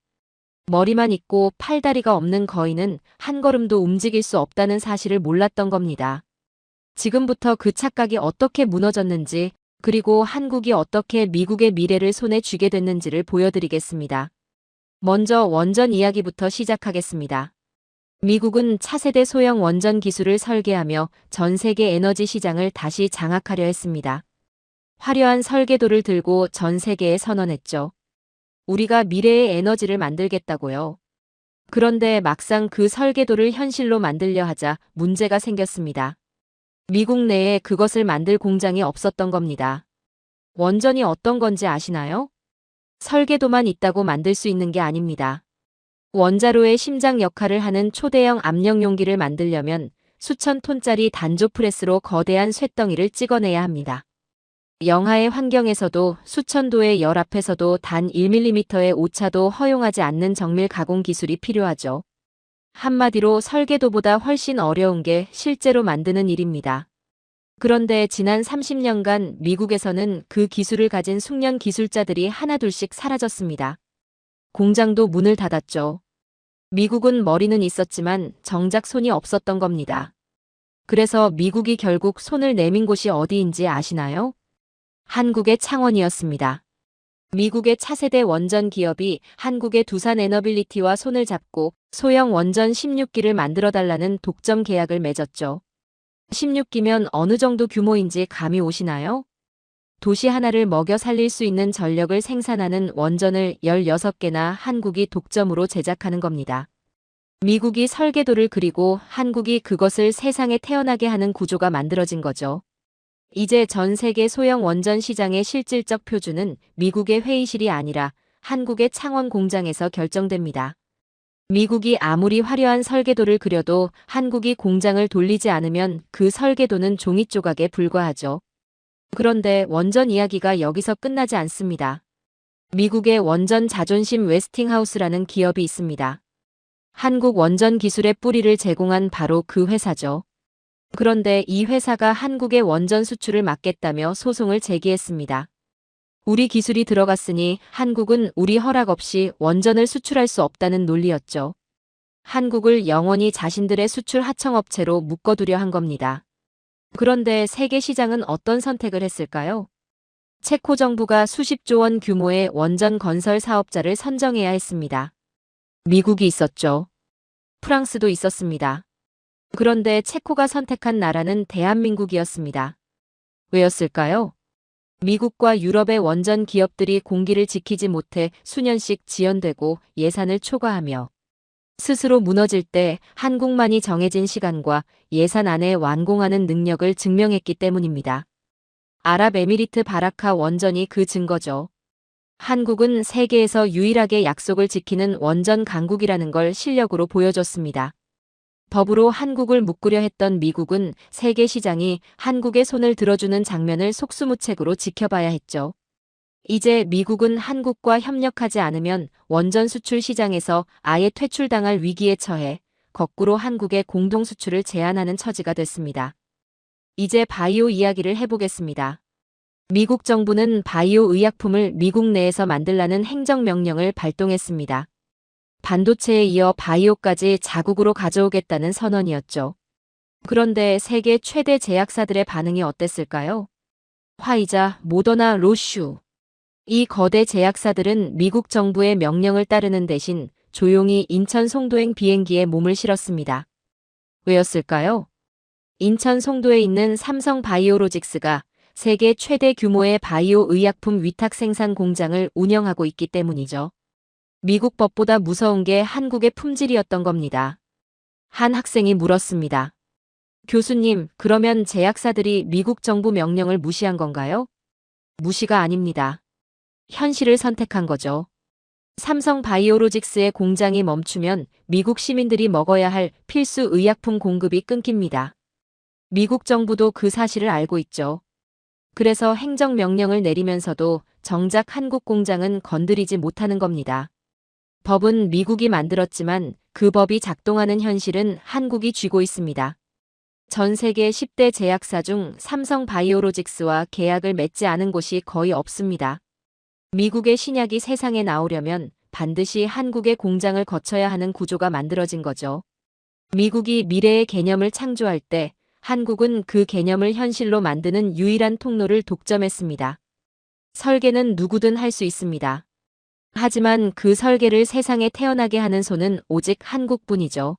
Speaker 3: 머리만 있고 팔다리가 없는 거인은 한 걸음도 움직일 수 없다는 사실을 몰랐던 겁니다. 지금부터 그 착각이 어떻게 무너졌는지, 그리고 한국이 어떻게 미국의 미래를 손에 쥐게 됐는지를 보여드리겠습니다. 먼저 원전 이야기부터 시작하겠습니다. 미국은 차세대 소형 원전 기술을 설계하며 전 세계 에너지 시장을 다시 장악하려 했습니다. 화려한 설계도를 들고 전 세계에 선언했죠. 우리가 미래의 에너지를 만들겠다고요. 그런데 막상 그 설계도를 현실로 만들려 하자 문제가 생겼습니다. 미국 내에 그것을 만들 공장이 없었던 겁니다. 원전이 어떤 건지 아시나요? 설계도만 있다고 만들 수 있는 게 아닙니다. 원자로의 심장 역할을 하는 초대형 압력 용기를 만들려면 수천 톤짜리 단조 프레스로 거대한 쇳덩이를 찍어내야 합니다. 영하의 환경에서도 수천 도의 열 앞에서도 단 1mm의 오차도 허용하지 않는 정밀 가공 기술이 필요하죠. 한마디로 설계도보다 훨씬 어려운 게 실제로 만드는 일입니다. 그런데 지난 30년간 미국에서는 그 기술을 가진 숙련 기술자들이 하나둘씩 사라졌습니다. 공장도 문을 닫았죠. 미국은 머리는 있었지만 정작 손이 없었던 겁니다. 그래서 미국이 결국 손을 내민 곳이 어디인지 아시나요? 한국의 창원이었습니다. 미국의 차세대 원전 기업이 한국의 두산 에너빌리티와 손을 잡고 소형 원전 16기를 만들어달라는 독점 계약을 맺었죠. 16기면 어느 정도 규모인지 감이 오시나요? 도시 하나를 먹여 살릴 수 있는 전력을 생산하는 원전을 16개나 한국이 독점으로 제작하는 겁니다. 미국이 설계도를 그리고 한국이 그것을 세상에 태어나게 하는 구조가 만들어진 거죠. 이제 전 세계 소형 원전 시장의 실질적 표준은 미국의 회의실이 아니라 한국의 창원 공장에서 결정됩니다. 미국이 아무리 화려한 설계도를 그려도 한국이 공장을 돌리지 않으면 그 설계도는 종이 조각에 불과하죠. 그런데 원전 이야기가 여기서 끝나지 않습니다. 미국의 원전 자존심 웨스팅하우스라는 기업이 있습니다. 한국 원전 기술의 뿌리를 제공한 바로 그 회사죠. 그런데 이 회사가 한국의 원전 수출을 막겠다며 소송을 제기했습니다. 우리 기술이 들어갔으니 한국은 우리 허락 없이 원전을 수출할 수 없다는 논리였죠. 한국을 영원히 자신들의 수출 하청업체로 묶어두려 한 겁니다. 그런데 세계 시장은 어떤 선택을 했을까요? 체코 정부가 수십조 원 규모의 원전 건설 사업자를 선정해야 했습니다. 미국이 있었죠. 프랑스도 있었습니다. 그런데 체코가 선택한 나라는 대한민국이었습니다. 왜였을까요? 미국과 유럽의 원전 기업들이 공기를 지키지 못해 수년씩 지연되고 예산을 초과하며 스스로 무너질 때 한국만이 정해진 시간과 예산 안에 완공하는 능력을 증명했기 때문입니다. 아랍에미리트 바라카 원전이 그 증거죠. 한국은 세계에서 유일하게 약속을 지키는 원전 강국이라는 걸 실력으로 보여줬습니다. 법으로 한국을 묶으려 했던 미국은 세계 시장이 한국의 손을 들어주는 장면을 속수무책으로 지켜봐야 했죠. 이제 미국은 한국과 협력하지 않으면 원전 수출 시장에서 아예 퇴출당할 위기에 처해 거꾸로 한국의 공동 수출을 제한하는 처지가 됐습니다. 이제 바이오 이야기를 해보겠습니다. 미국 정부는 바이오 의약품을 미국 내에서 만들라는 행정명령을 발동했습니다. 반도체에 이어 바이오까지 자국으로 가져오겠다는 선언이었죠. 그런데 세계 최대 제약사들의 반응이 어땠을까요? 화이자, 모더나, 로슈. 이 거대 제약사들은 미국 정부의 명령을 따르는 대신 조용히 인천 송도행 비행기에 몸을 실었습니다. 왜였을까요? 인천 송도에 있는 삼성 바이오로직스가 세계 최대 규모의 바이오 의약품 위탁 생산 공장을 운영하고 있기 때문이죠. 미국 법보다 무서운 게 한국의 품질이었던 겁니다. 한 학생이 물었습니다. 교수님, 그러면 제약사들이 미국 정부 명령을 무시한 건가요? 무시가 아닙니다. 현실을 선택한 거죠. 삼성 바이오로직스의 공장이 멈추면 미국 시민들이 먹어야 할 필수 의약품 공급이 끊깁니다. 미국 정부도 그 사실을 알고 있죠. 그래서 행정명령을 내리면서도 정작 한국 공장은 건드리지 못하는 겁니다. 법은 미국이 만들었지만 그 법이 작동하는 현실은 한국이 쥐고 있습니다. 전 세계 10대 제약사 중 삼성 바이오로직스와 계약을 맺지 않은 곳이 거의 없습니다. 미국의 신약이 세상에 나오려면 반드시 한국의 공장을 거쳐야 하는 구조가 만들어진 거죠. 미국이 미래의 개념을 창조할 때 한국은 그 개념을 현실로 만드는 유일한 통로를 독점했습니다. 설계는 누구든 할 수 있습니다. 하지만 그 설계를 세상에 태어나게 하는 손은 오직 한국뿐이죠.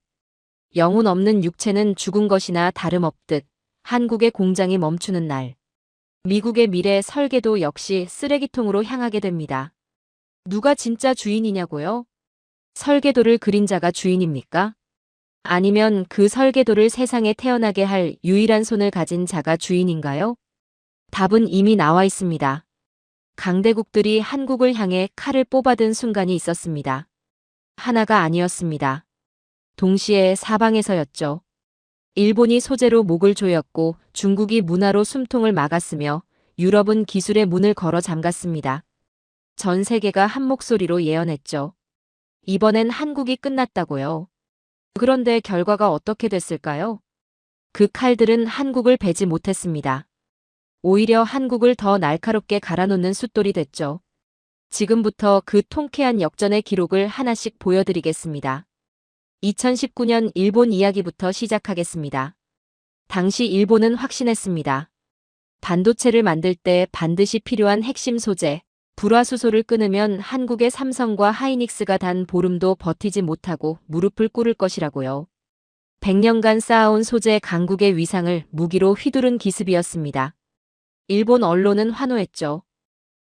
Speaker 3: 영혼 없는 육체는 죽은 것이나 다름없듯 한국의 공장이 멈추는 날, 미국의 미래 설계도 역시 쓰레기통으로 향하게 됩니다. 누가 진짜 주인이냐고요? 설계도를 그린 자가 주인입니까? 아니면 그 설계도를 세상에 태어나게 할 유일한 손을 가진 자가 주인인가요? 답은 이미 나와 있습니다. 강대국들이 한국을 향해 칼을 뽑아든 순간이 있었습니다. 하나가 아니었습니다. 동시에 사방에서였죠. 일본이 소재로 목을 조였고 중국이 문화로 숨통을 막았으며 유럽은 기술의 문을 걸어 잠갔습니다. 전 세계가 한 목소리로 예언했죠. 이번엔 한국이 끝났다고요. 그런데 결과가 어떻게 됐을까요? 그 칼들은 한국을 베지 못했습니다. 오히려 한국을 더 날카롭게 갈아놓는 숫돌이 됐죠. 지금부터 그 통쾌한 역전의 기록을 하나씩 보여드리겠습니다. 2019년 일본 이야기부터 시작하겠습니다. 당시 일본은 확신했습니다. 반도체를 만들 때 반드시 필요한 핵심 소재, 불화수소를 끊으면 한국의 삼성과 하이닉스가 단 보름도 버티지 못하고 무릎을 꿇을 것이라고요. 100년간 쌓아온 소재 강국의 위상을 무기로 휘두른 기습이었습니다. 일본 언론은 환호했죠.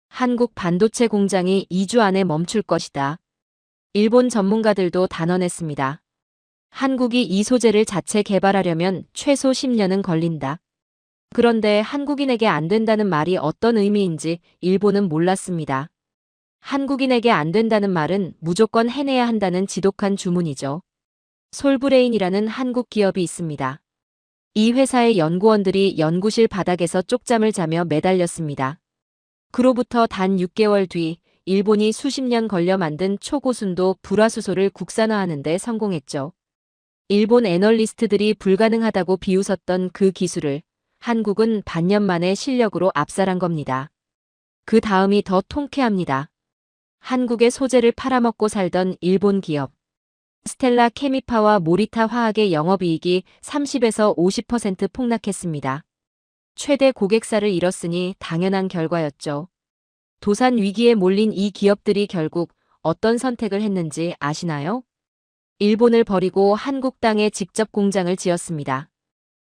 Speaker 3: 한국 반도체 공장이 2주 안에 멈출 것이다. 일본 전문가들도 단언했습니다. 한국이 이 소재를 자체 개발하려면 최소 10년은 걸린다. 그런데 한국인에게 안 된다는 말이 어떤 의미인지 일본은 몰랐습니다. 한국인에게 안 된다는 말은 무조건 해내야 한다는 지독한 주문이죠. 솔브레인이라는 한국 기업이 있습니다. 이 회사의 연구원들이 연구실 바닥에서 쪽잠을 자며 매달렸습니다. 그로부터 단 6개월 뒤 일본이 수십 년 걸려 만든 초고순도 불화수소를 국산화하는 데 성공했죠. 일본 애널리스트들이 불가능하다고 비웃었던 그 기술을 한국은 반년 만에 실력으로 압살한 겁니다. 그 다음이 더 통쾌합니다. 한국의 소재를 팔아먹고 살던 일본 기업 스텔라 케미파와 모리타 화학의 영업이익이 30에서 50% 폭락했습니다. 최대 고객사를 잃었으니 당연한 결과였죠. 도산 위기에 몰린 이 기업들이 결국 어떤 선택을 했는지 아시나요? 일본을 버리고 한국 땅에 직접 공장을 지었습니다.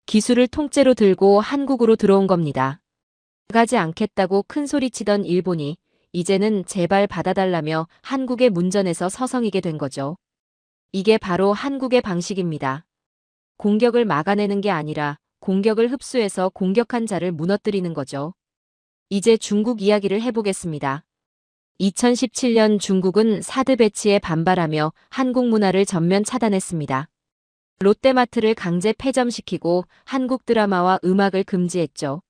Speaker 3: 기술을 통째로 들고 한국으로 들어온 겁니다. 가지 않겠다고 큰소리치던 일본이 이제는 제발 받아달라며 한국의 문전에서 서성이게 된 거죠. 이게 바로 한국의 방식입니다. 공격을 막아내는 게 아니라 공격을 흡수해서 공격한 자를 무너뜨리는 거죠. 이제 중국 이야기를 해보겠습니다. 2017년 중국은 사드 배치에 반발하며 한국 문화를 전면 차단했습니다. 롯데마트를 강제 폐점시키고 한국 드라마와 음악을 금지했죠.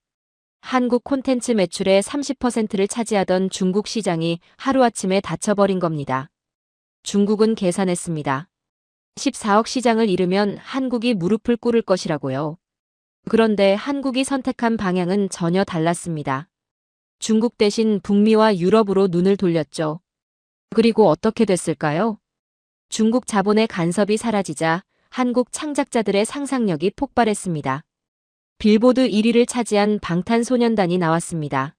Speaker 3: 한국 콘텐츠 매출의 30%를 차지하던 중국 시장이 하루아침에 닫혀버린 겁니다. 중국은 계산했습니다. 14억 시장을 잃으면 한국이 무릎을 꿇을 것이라고요. 그런데 한국이 선택한 방향은 전혀 달랐습니다. 중국 대신 북미와 유럽으로 눈을 돌렸죠. 그리고 어떻게 됐을까요? 중국 자본의 간섭이 사라지자 한국 창작자들의 상상력이 폭발했습니다. 빌보드 1위를 차지한 방탄소년단이 나왔습니다.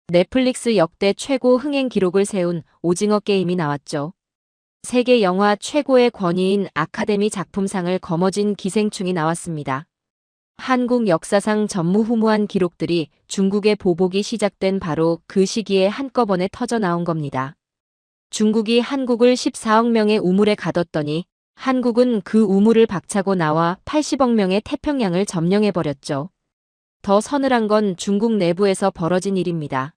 Speaker 3: 넷플릭스 역대 최고 흥행 기록을 세운 오징어 게임이 나왔죠. 세계 영화 최고의 권위인 아카데미 작품상을 거머쥔 기생충이 나왔습니다. 한국 역사상 전무후무한 기록들이 중국의 보복이 시작된 바로 그 시기에 한꺼번에 터져 나온 겁니다. 중국이 한국을 14억 명의 우물에 가뒀더니 한국은 그 우물을 박차고 나와 80억 명의 태평양을 점령해버렸죠. 더 서늘한 건 중국 내부에서 벌어진 일입니다.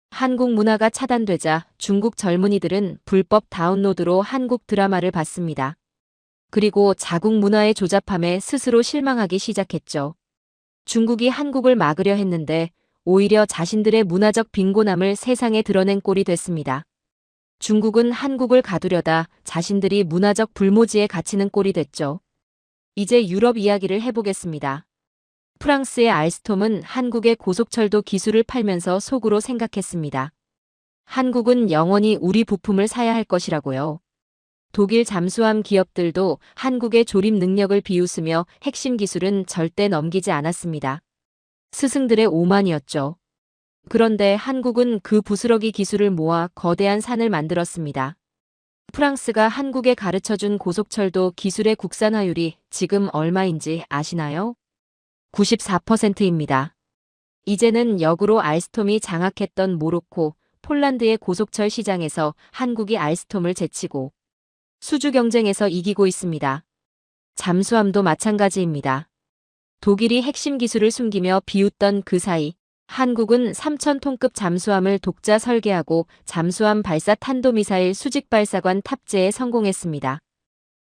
Speaker 3: 한국 문화가 차단되자 중국 젊은이들은 불법 다운로드로 한국 드라마를 봤습니다. 그리고 자국 문화의 조잡함에 스스로 실망하기 시작했죠. 중국이 한국을 막으려 했는데 오히려 자신들의 문화적 빈곤함을 세상에 드러낸 꼴이 됐습니다. 중국은 한국을 가두려다 자신들이 문화적 불모지에 갇히는 꼴이 됐죠. 이제 유럽 이야기를 해보겠습니다. 프랑스의 알스톰은 한국의 고속철도 기술을 팔면서 속으로 생각했습니다. 한국은 영원히 우리 부품을 사야 할 것이라고요. 독일 잠수함 기업들도 한국의 조립 능력을 비웃으며 핵심 기술은 절대 넘기지 않았습니다. 스승들의 오만이었죠. 그런데 한국은 그 부스러기 기술을 모아 거대한 산을 만들었습니다. 프랑스가 한국에 가르쳐준 고속철도 기술의 국산화율이 지금 얼마인지 아시나요? 94%입니다. 이제는 역으로 알스톰이 장악했던 모로코, 폴란드의 고속철 시장에서 한국이 알스톰을 제치고 수주 경쟁에서 이기고 있습니다. 잠수함도 마찬가지입니다. 독일이 핵심 기술을 숨기며 비웃던 그 사이 한국은 3,000톤급 잠수함을 독자 설계하고 잠수함 발사 탄도미사일 수직 발사관 탑재에 성공했습니다.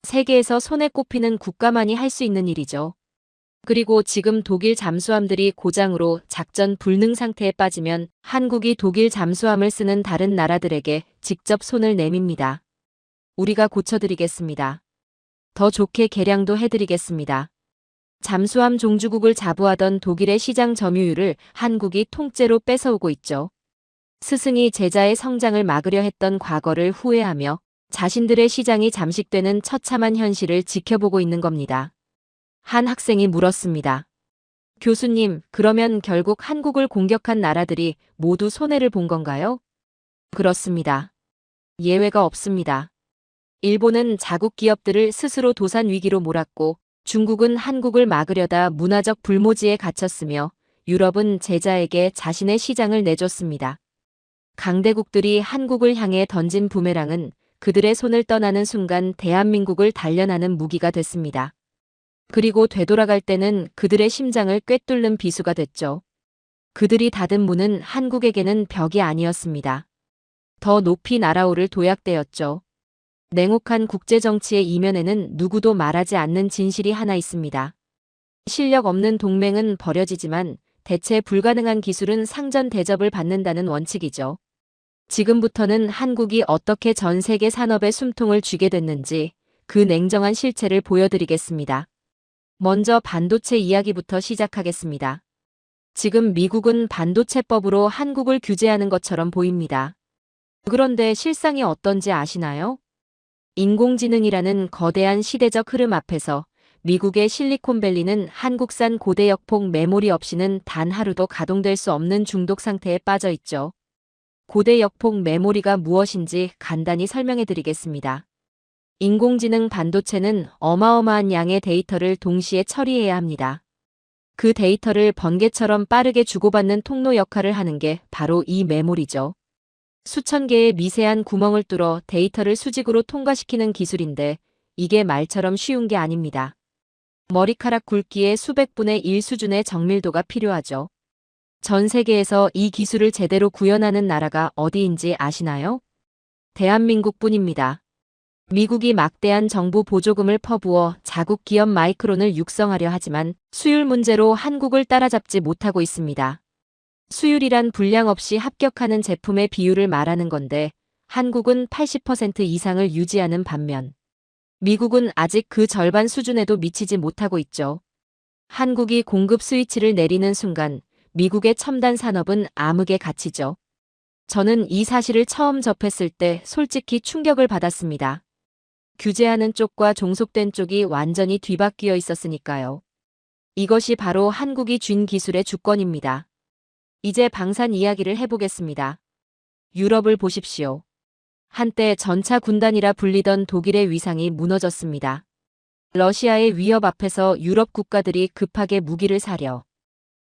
Speaker 3: 세계에서 손에 꼽히는 국가만이 할 수 있는 일이죠. 그리고 지금 독일 잠수함들이 고장으로 작전 불능 상태에 빠지면 한국이 독일 잠수함을 쓰는 다른 나라들에게 직접 손을 내밉니다. 우리가 고쳐드리겠습니다. 더 좋게 개량도 해드리겠습니다. 잠수함 종주국을 자부하던 독일의 시장 점유율을 한국이 통째로 뺏어오고 있죠. 스승이 제자의 성장을 막으려 했던 과거를 후회하며 자신들의 시장이 잠식되는 처참한 현실을 지켜보고 있는 겁니다. 한 학생이 물었습니다. 교수님, 그러면 결국 한국을 공격한 나라들이 모두 손해를 본 건가요? 그렇습니다. 예외가 없습니다. 일본은 자국 기업들을 스스로 도산 위기로 몰았고 중국은 한국을 막으려다 문화적 불모지에 갇혔으며 유럽은 제자에게 자신의 시장을 내줬습니다. 강대국들이 한국을 향해 던진 부메랑은 그들의 손을 떠나는 순간 대한민국을 단련하는 무기가 됐습니다. 그리고 되돌아갈 때는 그들의 심장을 꿰뚫는 비수가 됐죠. 그들이 닫은 문은 한국에게는 벽이 아니었습니다. 더 높이 날아오를 도약대였죠. 냉혹한 국제정치의 이면에는 누구도 말하지 않는 진실이 하나 있습니다. 실력 없는 동맹은 버려지지만 대체 불가능한 기술은 상전 대접을 받는다는 원칙이죠. 지금부터는 한국이 어떻게 전 세계 산업에 숨통을 쥐게 됐는지 그 냉정한 실체를 보여드리겠습니다. 먼저 반도체 이야기부터 시작하겠습니다. 지금 미국은 반도체법으로 한국을 규제하는 것처럼 보입니다. 그런데 실상이 어떤지 아시나요? 인공지능이라는 거대한 시대적 흐름 앞에서 미국의 실리콘밸리는 한국산 고대 역폭 메모리 없이는 단 하루도 가동될 수 없는 중독 상태에 빠져 있죠. 고대 역폭 메모리가 무엇인지 간단히 설명해 드리겠습니다. 인공지능 반도체는 어마어마한 양의 데이터를 동시에 처리해야 합니다. 그 데이터를 번개처럼 빠르게 주고받는 통로 역할을 하는 게 바로 이 메모리죠. 수천 개의 미세한 구멍을 뚫어 데이터를 수직으로 통과시키는 기술인데 이게 말처럼 쉬운 게 아닙니다. 머리카락 굵기의 수백 분의 1 수준의 정밀도가 필요하죠. 전 세계에서 이 기술을 제대로 구현하는 나라가 어디인지 아시나요? 대한민국뿐입니다. 미국이 막대한 정부 보조금을 퍼부어 자국 기업 마이크론을 육성하려 하지만 수율 문제로 한국을 따라잡지 못하고 있습니다. 수율이란 분량 없이 합격하는 제품의 비율을 말하는 건데 한국은 80% 이상을 유지하는 반면 미국은 아직 그 절반 수준에도 미치지 못하고 있죠. 한국이 공급 스위치를 내리는 순간 미국의 첨단 산업은 암흑에 갇히죠. 저는 이 사실을 처음 접했을 때 솔직히 충격을 받았습니다. 규제하는 쪽과 종속된 쪽이 완전히 뒤바뀌어 있었으니까요. 이것이 바로 한국이 쥔 기술의 주권입니다. 이제 방산 이야기를 해보겠습니다. 유럽을 보십시오. 한때 전차 군단이라 불리던 독일의 위상이 무너졌습니다. 러시아의 위협 앞에서 유럽 국가들이 급하게 무기를 사려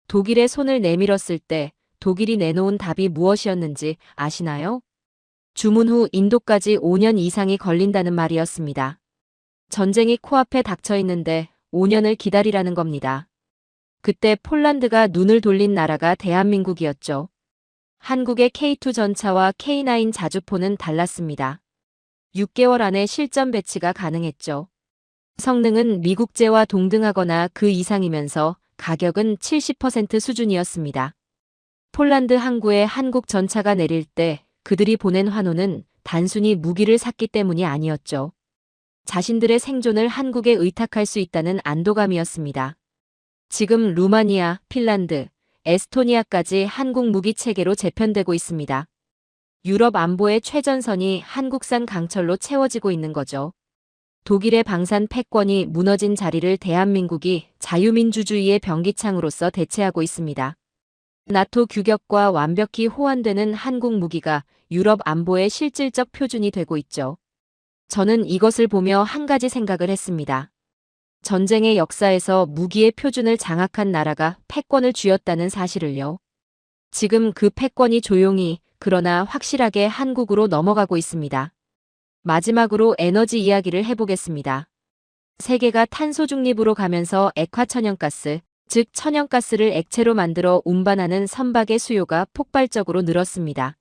Speaker 3: 독일의 손을 내밀었을 때 독일이 내놓은 답이 무엇이었는지 아시나요? 주문 후 인도까지 5년 이상이 걸린다는 말이었습니다. 전쟁이 코앞에 닥쳐 있는데 5년을 기다리라는 겁니다. 그때 폴란드가 눈을 돌린 나라가 대한민국이었죠. 한국의 K2 전차와 K9 자주포는 달랐습니다. 6개월 안에 실전 배치가 가능했죠. 성능은 미국제와 동등하거나 그 이상이면서 가격은 70% 수준이었습니다. 폴란드 항구에 한국 전차가 내릴 때 그들이 보낸 환호는 단순히 무기를 샀기 때문이 아니었죠. 자신들의 생존을 한국에 의탁할 수 있다는 안도감이었습니다. 지금 루마니아, 핀란드, 에스토니아까지 한국 무기 체계로 재편되고 있습니다. 유럽 안보의 최전선이 한국산 강철로 채워지고 있는 거죠. 독일의 방산 패권이 무너진 자리를 대한민국이 자유민주주의의 병기창으로서 대체하고 있습니다. 나토 규격과 완벽히 호환되는 한국 무기가 유럽 안보의 실질적 표준이 되고 있죠. 저는 이것을 보며 한 가지 생각을 했습니다. 전쟁의 역사에서 무기의 표준을 장악한 나라가 패권을 쥐었다는 사실을요. 지금 그 패권이 조용히 그러나 확실하게 한국으로 넘어가고 있습니다. 마지막으로 에너지 이야기를 해보겠습니다. 세계가 탄소 중립으로 가면서 액화천연가스, 즉 천연가스를 액체로 만들어 운반하는 선박의 수요가 폭발적으로 늘었습니다.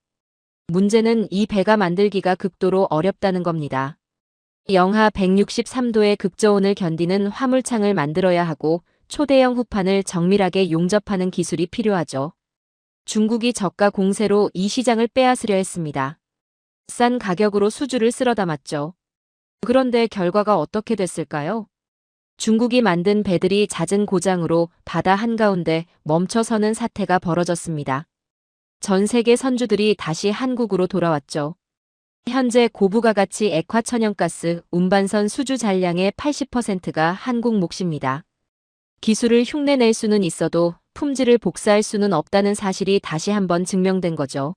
Speaker 3: 문제는 이 배가 만들기가 극도로 어렵다는 겁니다. 영하 163도의 극저온을 견디는 화물창을 만들어야 하고 초대형 후판을 정밀하게 용접하는 기술이 필요하죠. 중국이 저가 공세로 이 시장을 빼앗으려 했습니다. 싼 가격으로 수주를 쓸어 담았죠. 그런데 결과가 어떻게 됐을까요? 중국이 만든 배들이 잦은 고장으로 바다 한가운데 멈춰서는 사태가 벌어졌습니다. 전 세계 선주들이 다시 한국으로 돌아왔죠. 현재 고부가 가치 액화천연가스 운반선 수주 잔량의 80%가 한국 몫입니다. 기술을 흉내낼 수는 있어도 품질을 복사할 수는 없다는 사실이 다시 한번 증명된 거죠.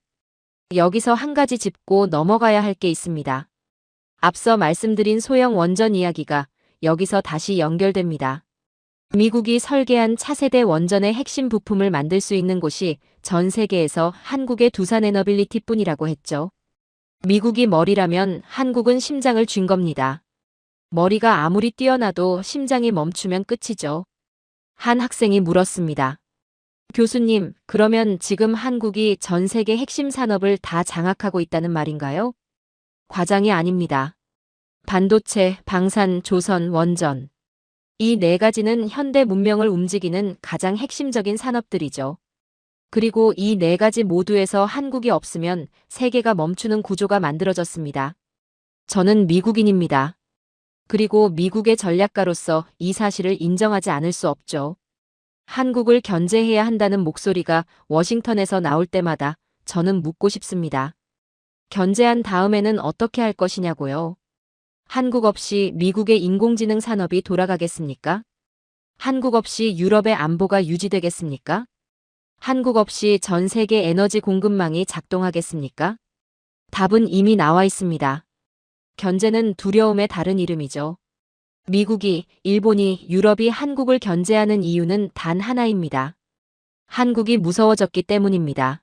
Speaker 3: 여기서 한 가지 짚고 넘어가야 할 게 있습니다. 앞서 말씀드린 소형 원전 이야기가 여기서 다시 연결됩니다. 미국이 설계한 차세대 원전의 핵심 부품을 만들 수 있는 곳이 전 세계에서 한국의 두산에너빌리티뿐이라고 했죠. 미국이 머리라면 한국은 심장을 쥔 겁니다. 머리가 아무리 뛰어나도 심장이 멈추면 끝이죠. 한 학생이 물었습니다. 교수님, 그러면 지금 한국이 전 세계 핵심 산업을 다 장악하고 있다는 말인가요? 과장이 아닙니다. 반도체, 방산, 조선, 원전. 이 네 가지는 현대 문명을 움직이는 가장 핵심적인 산업들이죠. 그리고 이 네 가지 모두에서 한국이 없으면 세계가 멈추는 구조가 만들어졌습니다. 저는 미국인입니다. 그리고 미국의 전략가로서 이 사실을 인정하지 않을 수 없죠. 한국을 견제해야 한다는 목소리가 워싱턴에서 나올 때마다 저는 묻고 싶습니다. 견제한 다음에는 어떻게 할 것이냐고요? 한국 없이 미국의 인공지능 산업이 돌아가겠습니까? 한국 없이 유럽의 안보가 유지되겠습니까? 한국 없이 전 세계 에너지 공급망이 작동하겠습니까? 답은 이미 나와 있습니다. 견제는 두려움의 다른 이름이죠. 미국이, 일본이, 유럽이 한국을 견제하는 이유는 단 하나입니다. 한국이 무서워졌기 때문입니다.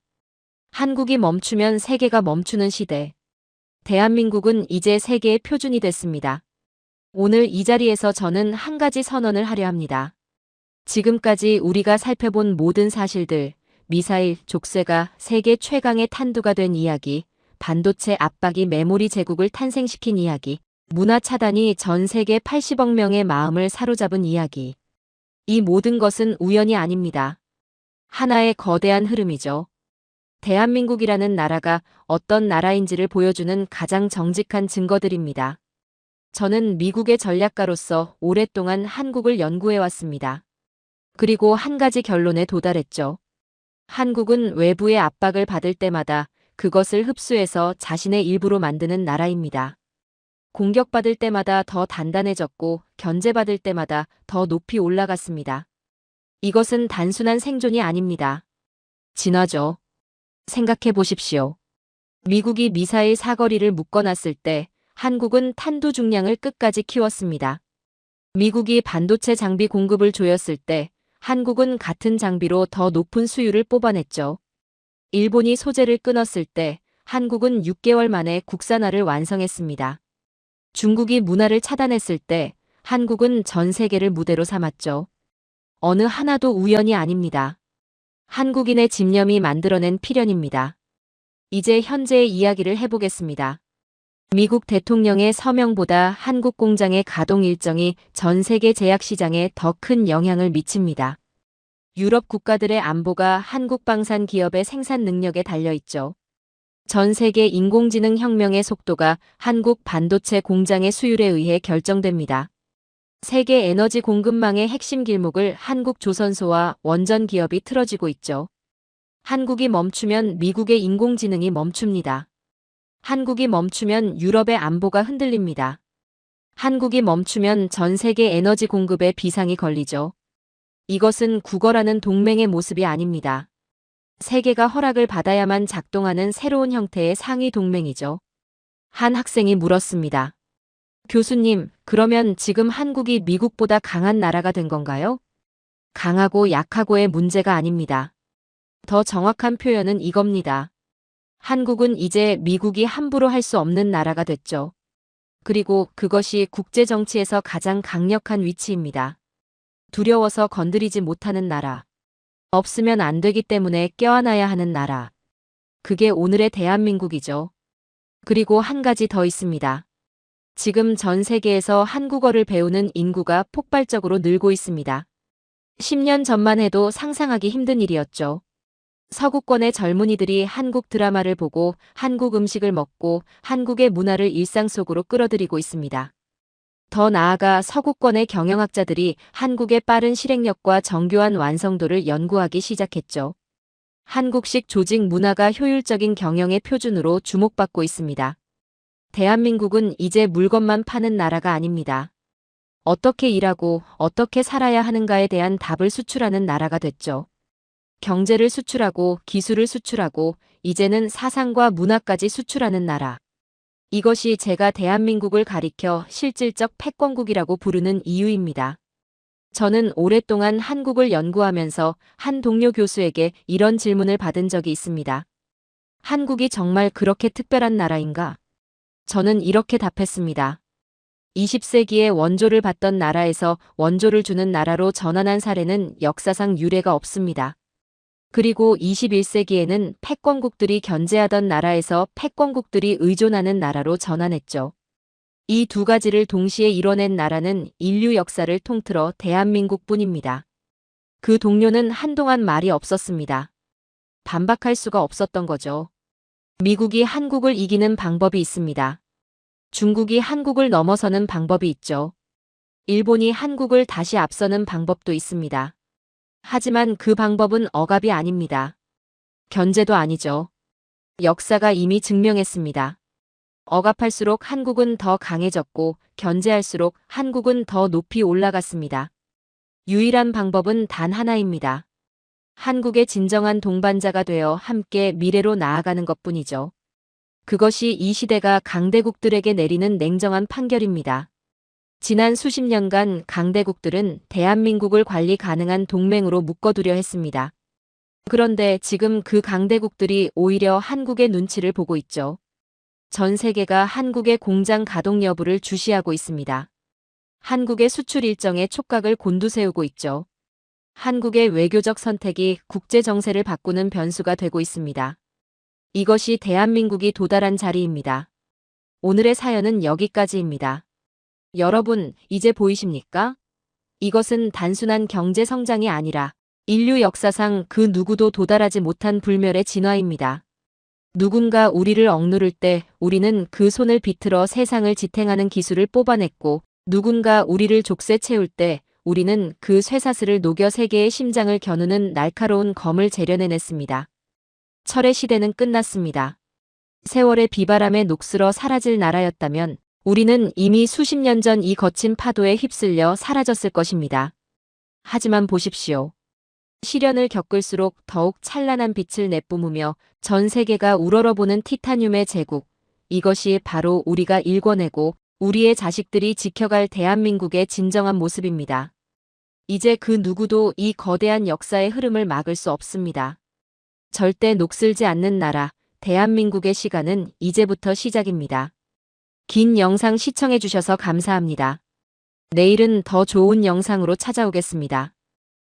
Speaker 3: 한국이 멈추면 세계가 멈추는 시대. 대한민국은 이제 세계의 표준이 됐습니다. 오늘 이 자리에서 저는 한 가지 선언을 하려 합니다. 지금까지 우리가 살펴본 모든 사실들, 미사일, 족쇄가 세계 최강의 탄두가 된 이야기, 반도체 압박이 메모리 제국을 탄생시킨 이야기, 문화 차단이 전 세계 80억 명의 마음을 사로잡은 이야기. 이 모든 것은 우연이 아닙니다. 하나의 거대한 흐름이죠. 대한민국이라는 나라가 어떤 나라인지를 보여주는 가장 정직한 증거들입니다. 저는 미국의 전략가로서 오랫동안 한국을 연구해왔습니다. 그리고 한 가지 결론에 도달했죠. 한국은 외부의 압박을 받을 때마다 그것을 흡수해서 자신의 일부로 만드는 나라입니다. 공격받을 때마다 더 단단해졌고 견제받을 때마다 더 높이 올라갔습니다. 이것은 단순한 생존이 아닙니다. 진화죠. 생각해 보십시오. 미국이 미사일 사거리를 묶어놨을 때 한국은 탄두 중량을 끝까지 키웠습니다. 미국이 반도체 장비 공급을 조였을 때 한국은 같은 장비로 더 높은 수율을 뽑아냈죠. 일본이 소재를 끊었을 때 한국은 6개월 만에 국산화를 완성했습니다. 중국이 문화를 차단했을 때 한국은 전 세계를 무대로 삼았죠. 어느 하나도 우연이 아닙니다. 한국인의 집념이 만들어낸 필연입니다. 이제 현재의 이야기를 해보겠습니다. 미국 대통령의 서명보다 한국 공장의 가동 일정이 전 세계 제약 시장에 더 큰 영향을 미칩니다. 유럽 국가들의 안보가 한국 방산 기업의 생산 능력에 달려있죠. 전 세계 인공지능 혁명의 속도가 한국 반도체 공장의 수율에 의해 결정됩니다. 세계 에너지 공급망의 핵심 길목을 한국 조선소와 원전 기업이 틀어지고 있죠. 한국이 멈추면 미국의 인공지능이 멈춥니다. 한국이 멈추면 유럽의 안보가 흔들립니다. 한국이 멈추면 전 세계 에너지 공급에 비상이 걸리죠. 이것은 국어라는 동맹의 모습이 아닙니다. 세계가 허락을 받아야만 작동하는 새로운 형태의 상위 동맹이죠. 한 학생이 물었습니다. 교수님, 그러면 지금 한국이 미국보다 강한 나라가 된 건가요? 강하고 약하고의 문제가 아닙니다. 더 정확한 표현은 이겁니다. 한국은 이제 미국이 함부로 할 수 없는 나라가 됐죠. 그리고 그것이 국제 정치에서 가장 강력한 위치입니다. 두려워서 건드리지 못하는 나라. 없으면 안 되기 때문에 껴안아야 하는 나라. 그게 오늘의 대한민국이죠. 그리고 한 가지 더 있습니다. 지금 전 세계에서 한국어를 배우는 인구가 폭발적으로 늘고 있습니다. 10년 전만 해도 상상하기 힘든 일이었죠. 서구권의 젊은이들이 한국 드라마를 보고 한국 음식을 먹고 한국의 문화를 일상 속으로 끌어들이고 있습니다. 더 나아가 서구권의 경영학자들이 한국의 빠른 실행력과 정교한 완성도를 연구하기 시작했죠. 한국식 조직 문화가 효율적인 경영의 표준으로 주목받고 있습니다. 대한민국은 이제 물건만 파는 나라가 아닙니다. 어떻게 일하고 어떻게 살아야 하는가에 대한 답을 수출하는 나라가 됐죠. 경제를 수출하고 기술을 수출하고 이제는 사상과 문화까지 수출하는 나라. 이것이 제가 대한민국을 가리켜 실질적 패권국이라고 부르는 이유입니다. 저는 오랫동안 한국을 연구하면서 한 동료 교수에게 이런 질문을 받은 적이 있습니다. 한국이 정말 그렇게 특별한 나라인가? 저는 이렇게 답했습니다. 20세기에 원조를 받던 나라에서 원조를 주는 나라로 전환한 사례는 역사상 유례가 없습니다. 그리고 21세기에는 패권국들이 견제하던 나라에서 패권국들이 의존하는 나라로 전환했죠. 이 두 가지를 동시에 이뤄낸 나라는 인류 역사를 통틀어 대한민국뿐입니다. 그 동료는 한동안 말이 없었습니다. 반박할 수가 없었던 거죠. 미국이 한국을 이기는 방법이 있습니다. 중국이 한국을 넘어서는 방법이 있죠. 일본이 한국을 다시 앞서는 방법도 있습니다. 하지만 그 방법은 억압이 아닙니다. 견제도 아니죠. 역사가 이미 증명했습니다. 억압할수록 한국은 더 강해졌고 견제할수록 한국은 더 높이 올라갔습니다. 유일한 방법은 단 하나입니다. 한국의 진정한 동반자가 되어 함께 미래로 나아가는 것뿐이죠. 그것이 이 시대가 강대국들에게 내리는 냉정한 판결입니다. 지난 수십 년간 강대국들은 대한민국을 관리 가능한 동맹으로 묶어두려 했습니다. 그런데 지금 그 강대국들이 오히려 한국의 눈치를 보고 있죠. 전 세계가 한국의 공장 가동 여부를 주시하고 있습니다. 한국의 수출 일정에 촉각을 곤두세우고 있죠. 한국의 외교적 선택이 국제 정세를 바꾸는 변수가 되고 있습니다. 이것이 대한민국이 도달한 자리입니다. 오늘의 사연은 여기까지입니다. 여러분, 이제 보이십니까? 이것은 단순한 경제 성장이 아니라 인류 역사상 그 누구도 도달하지 못한 불멸의 진화입니다. 누군가 우리를 억누를 때 우리는 그 손을 비틀어 세상을 지탱하는 기술을 뽑아냈고, 누군가 우리를 족쇄 채울 때 우리는 그 쇠사슬을 녹여 세계의 심장을 겨누는 날카로운 검을 재련해냈습니다. 철의 시대는 끝났습니다. 세월의 비바람에 녹슬어 사라질 나라였다면 우리는 이미 수십 년 전 이 거친 파도에 휩쓸려 사라졌을 것입니다. 하지만 보십시오. 시련을 겪을수록 더욱 찬란한 빛을 내뿜으며 전 세계가 우러러보는 티타늄의 제국. 이것이 바로 우리가 일궈내고 우리의 자식들이 지켜갈 대한민국의 진정한 모습입니다. 이제 그 누구도 이 거대한 역사의 흐름을 막을 수 없습니다. 절대 녹슬지 않는 나라, 대한민국의 시간은 이제부터 시작입니다. 긴 영상 시청해주셔서 감사합니다. 내일은 더 좋은 영상으로 찾아오겠습니다.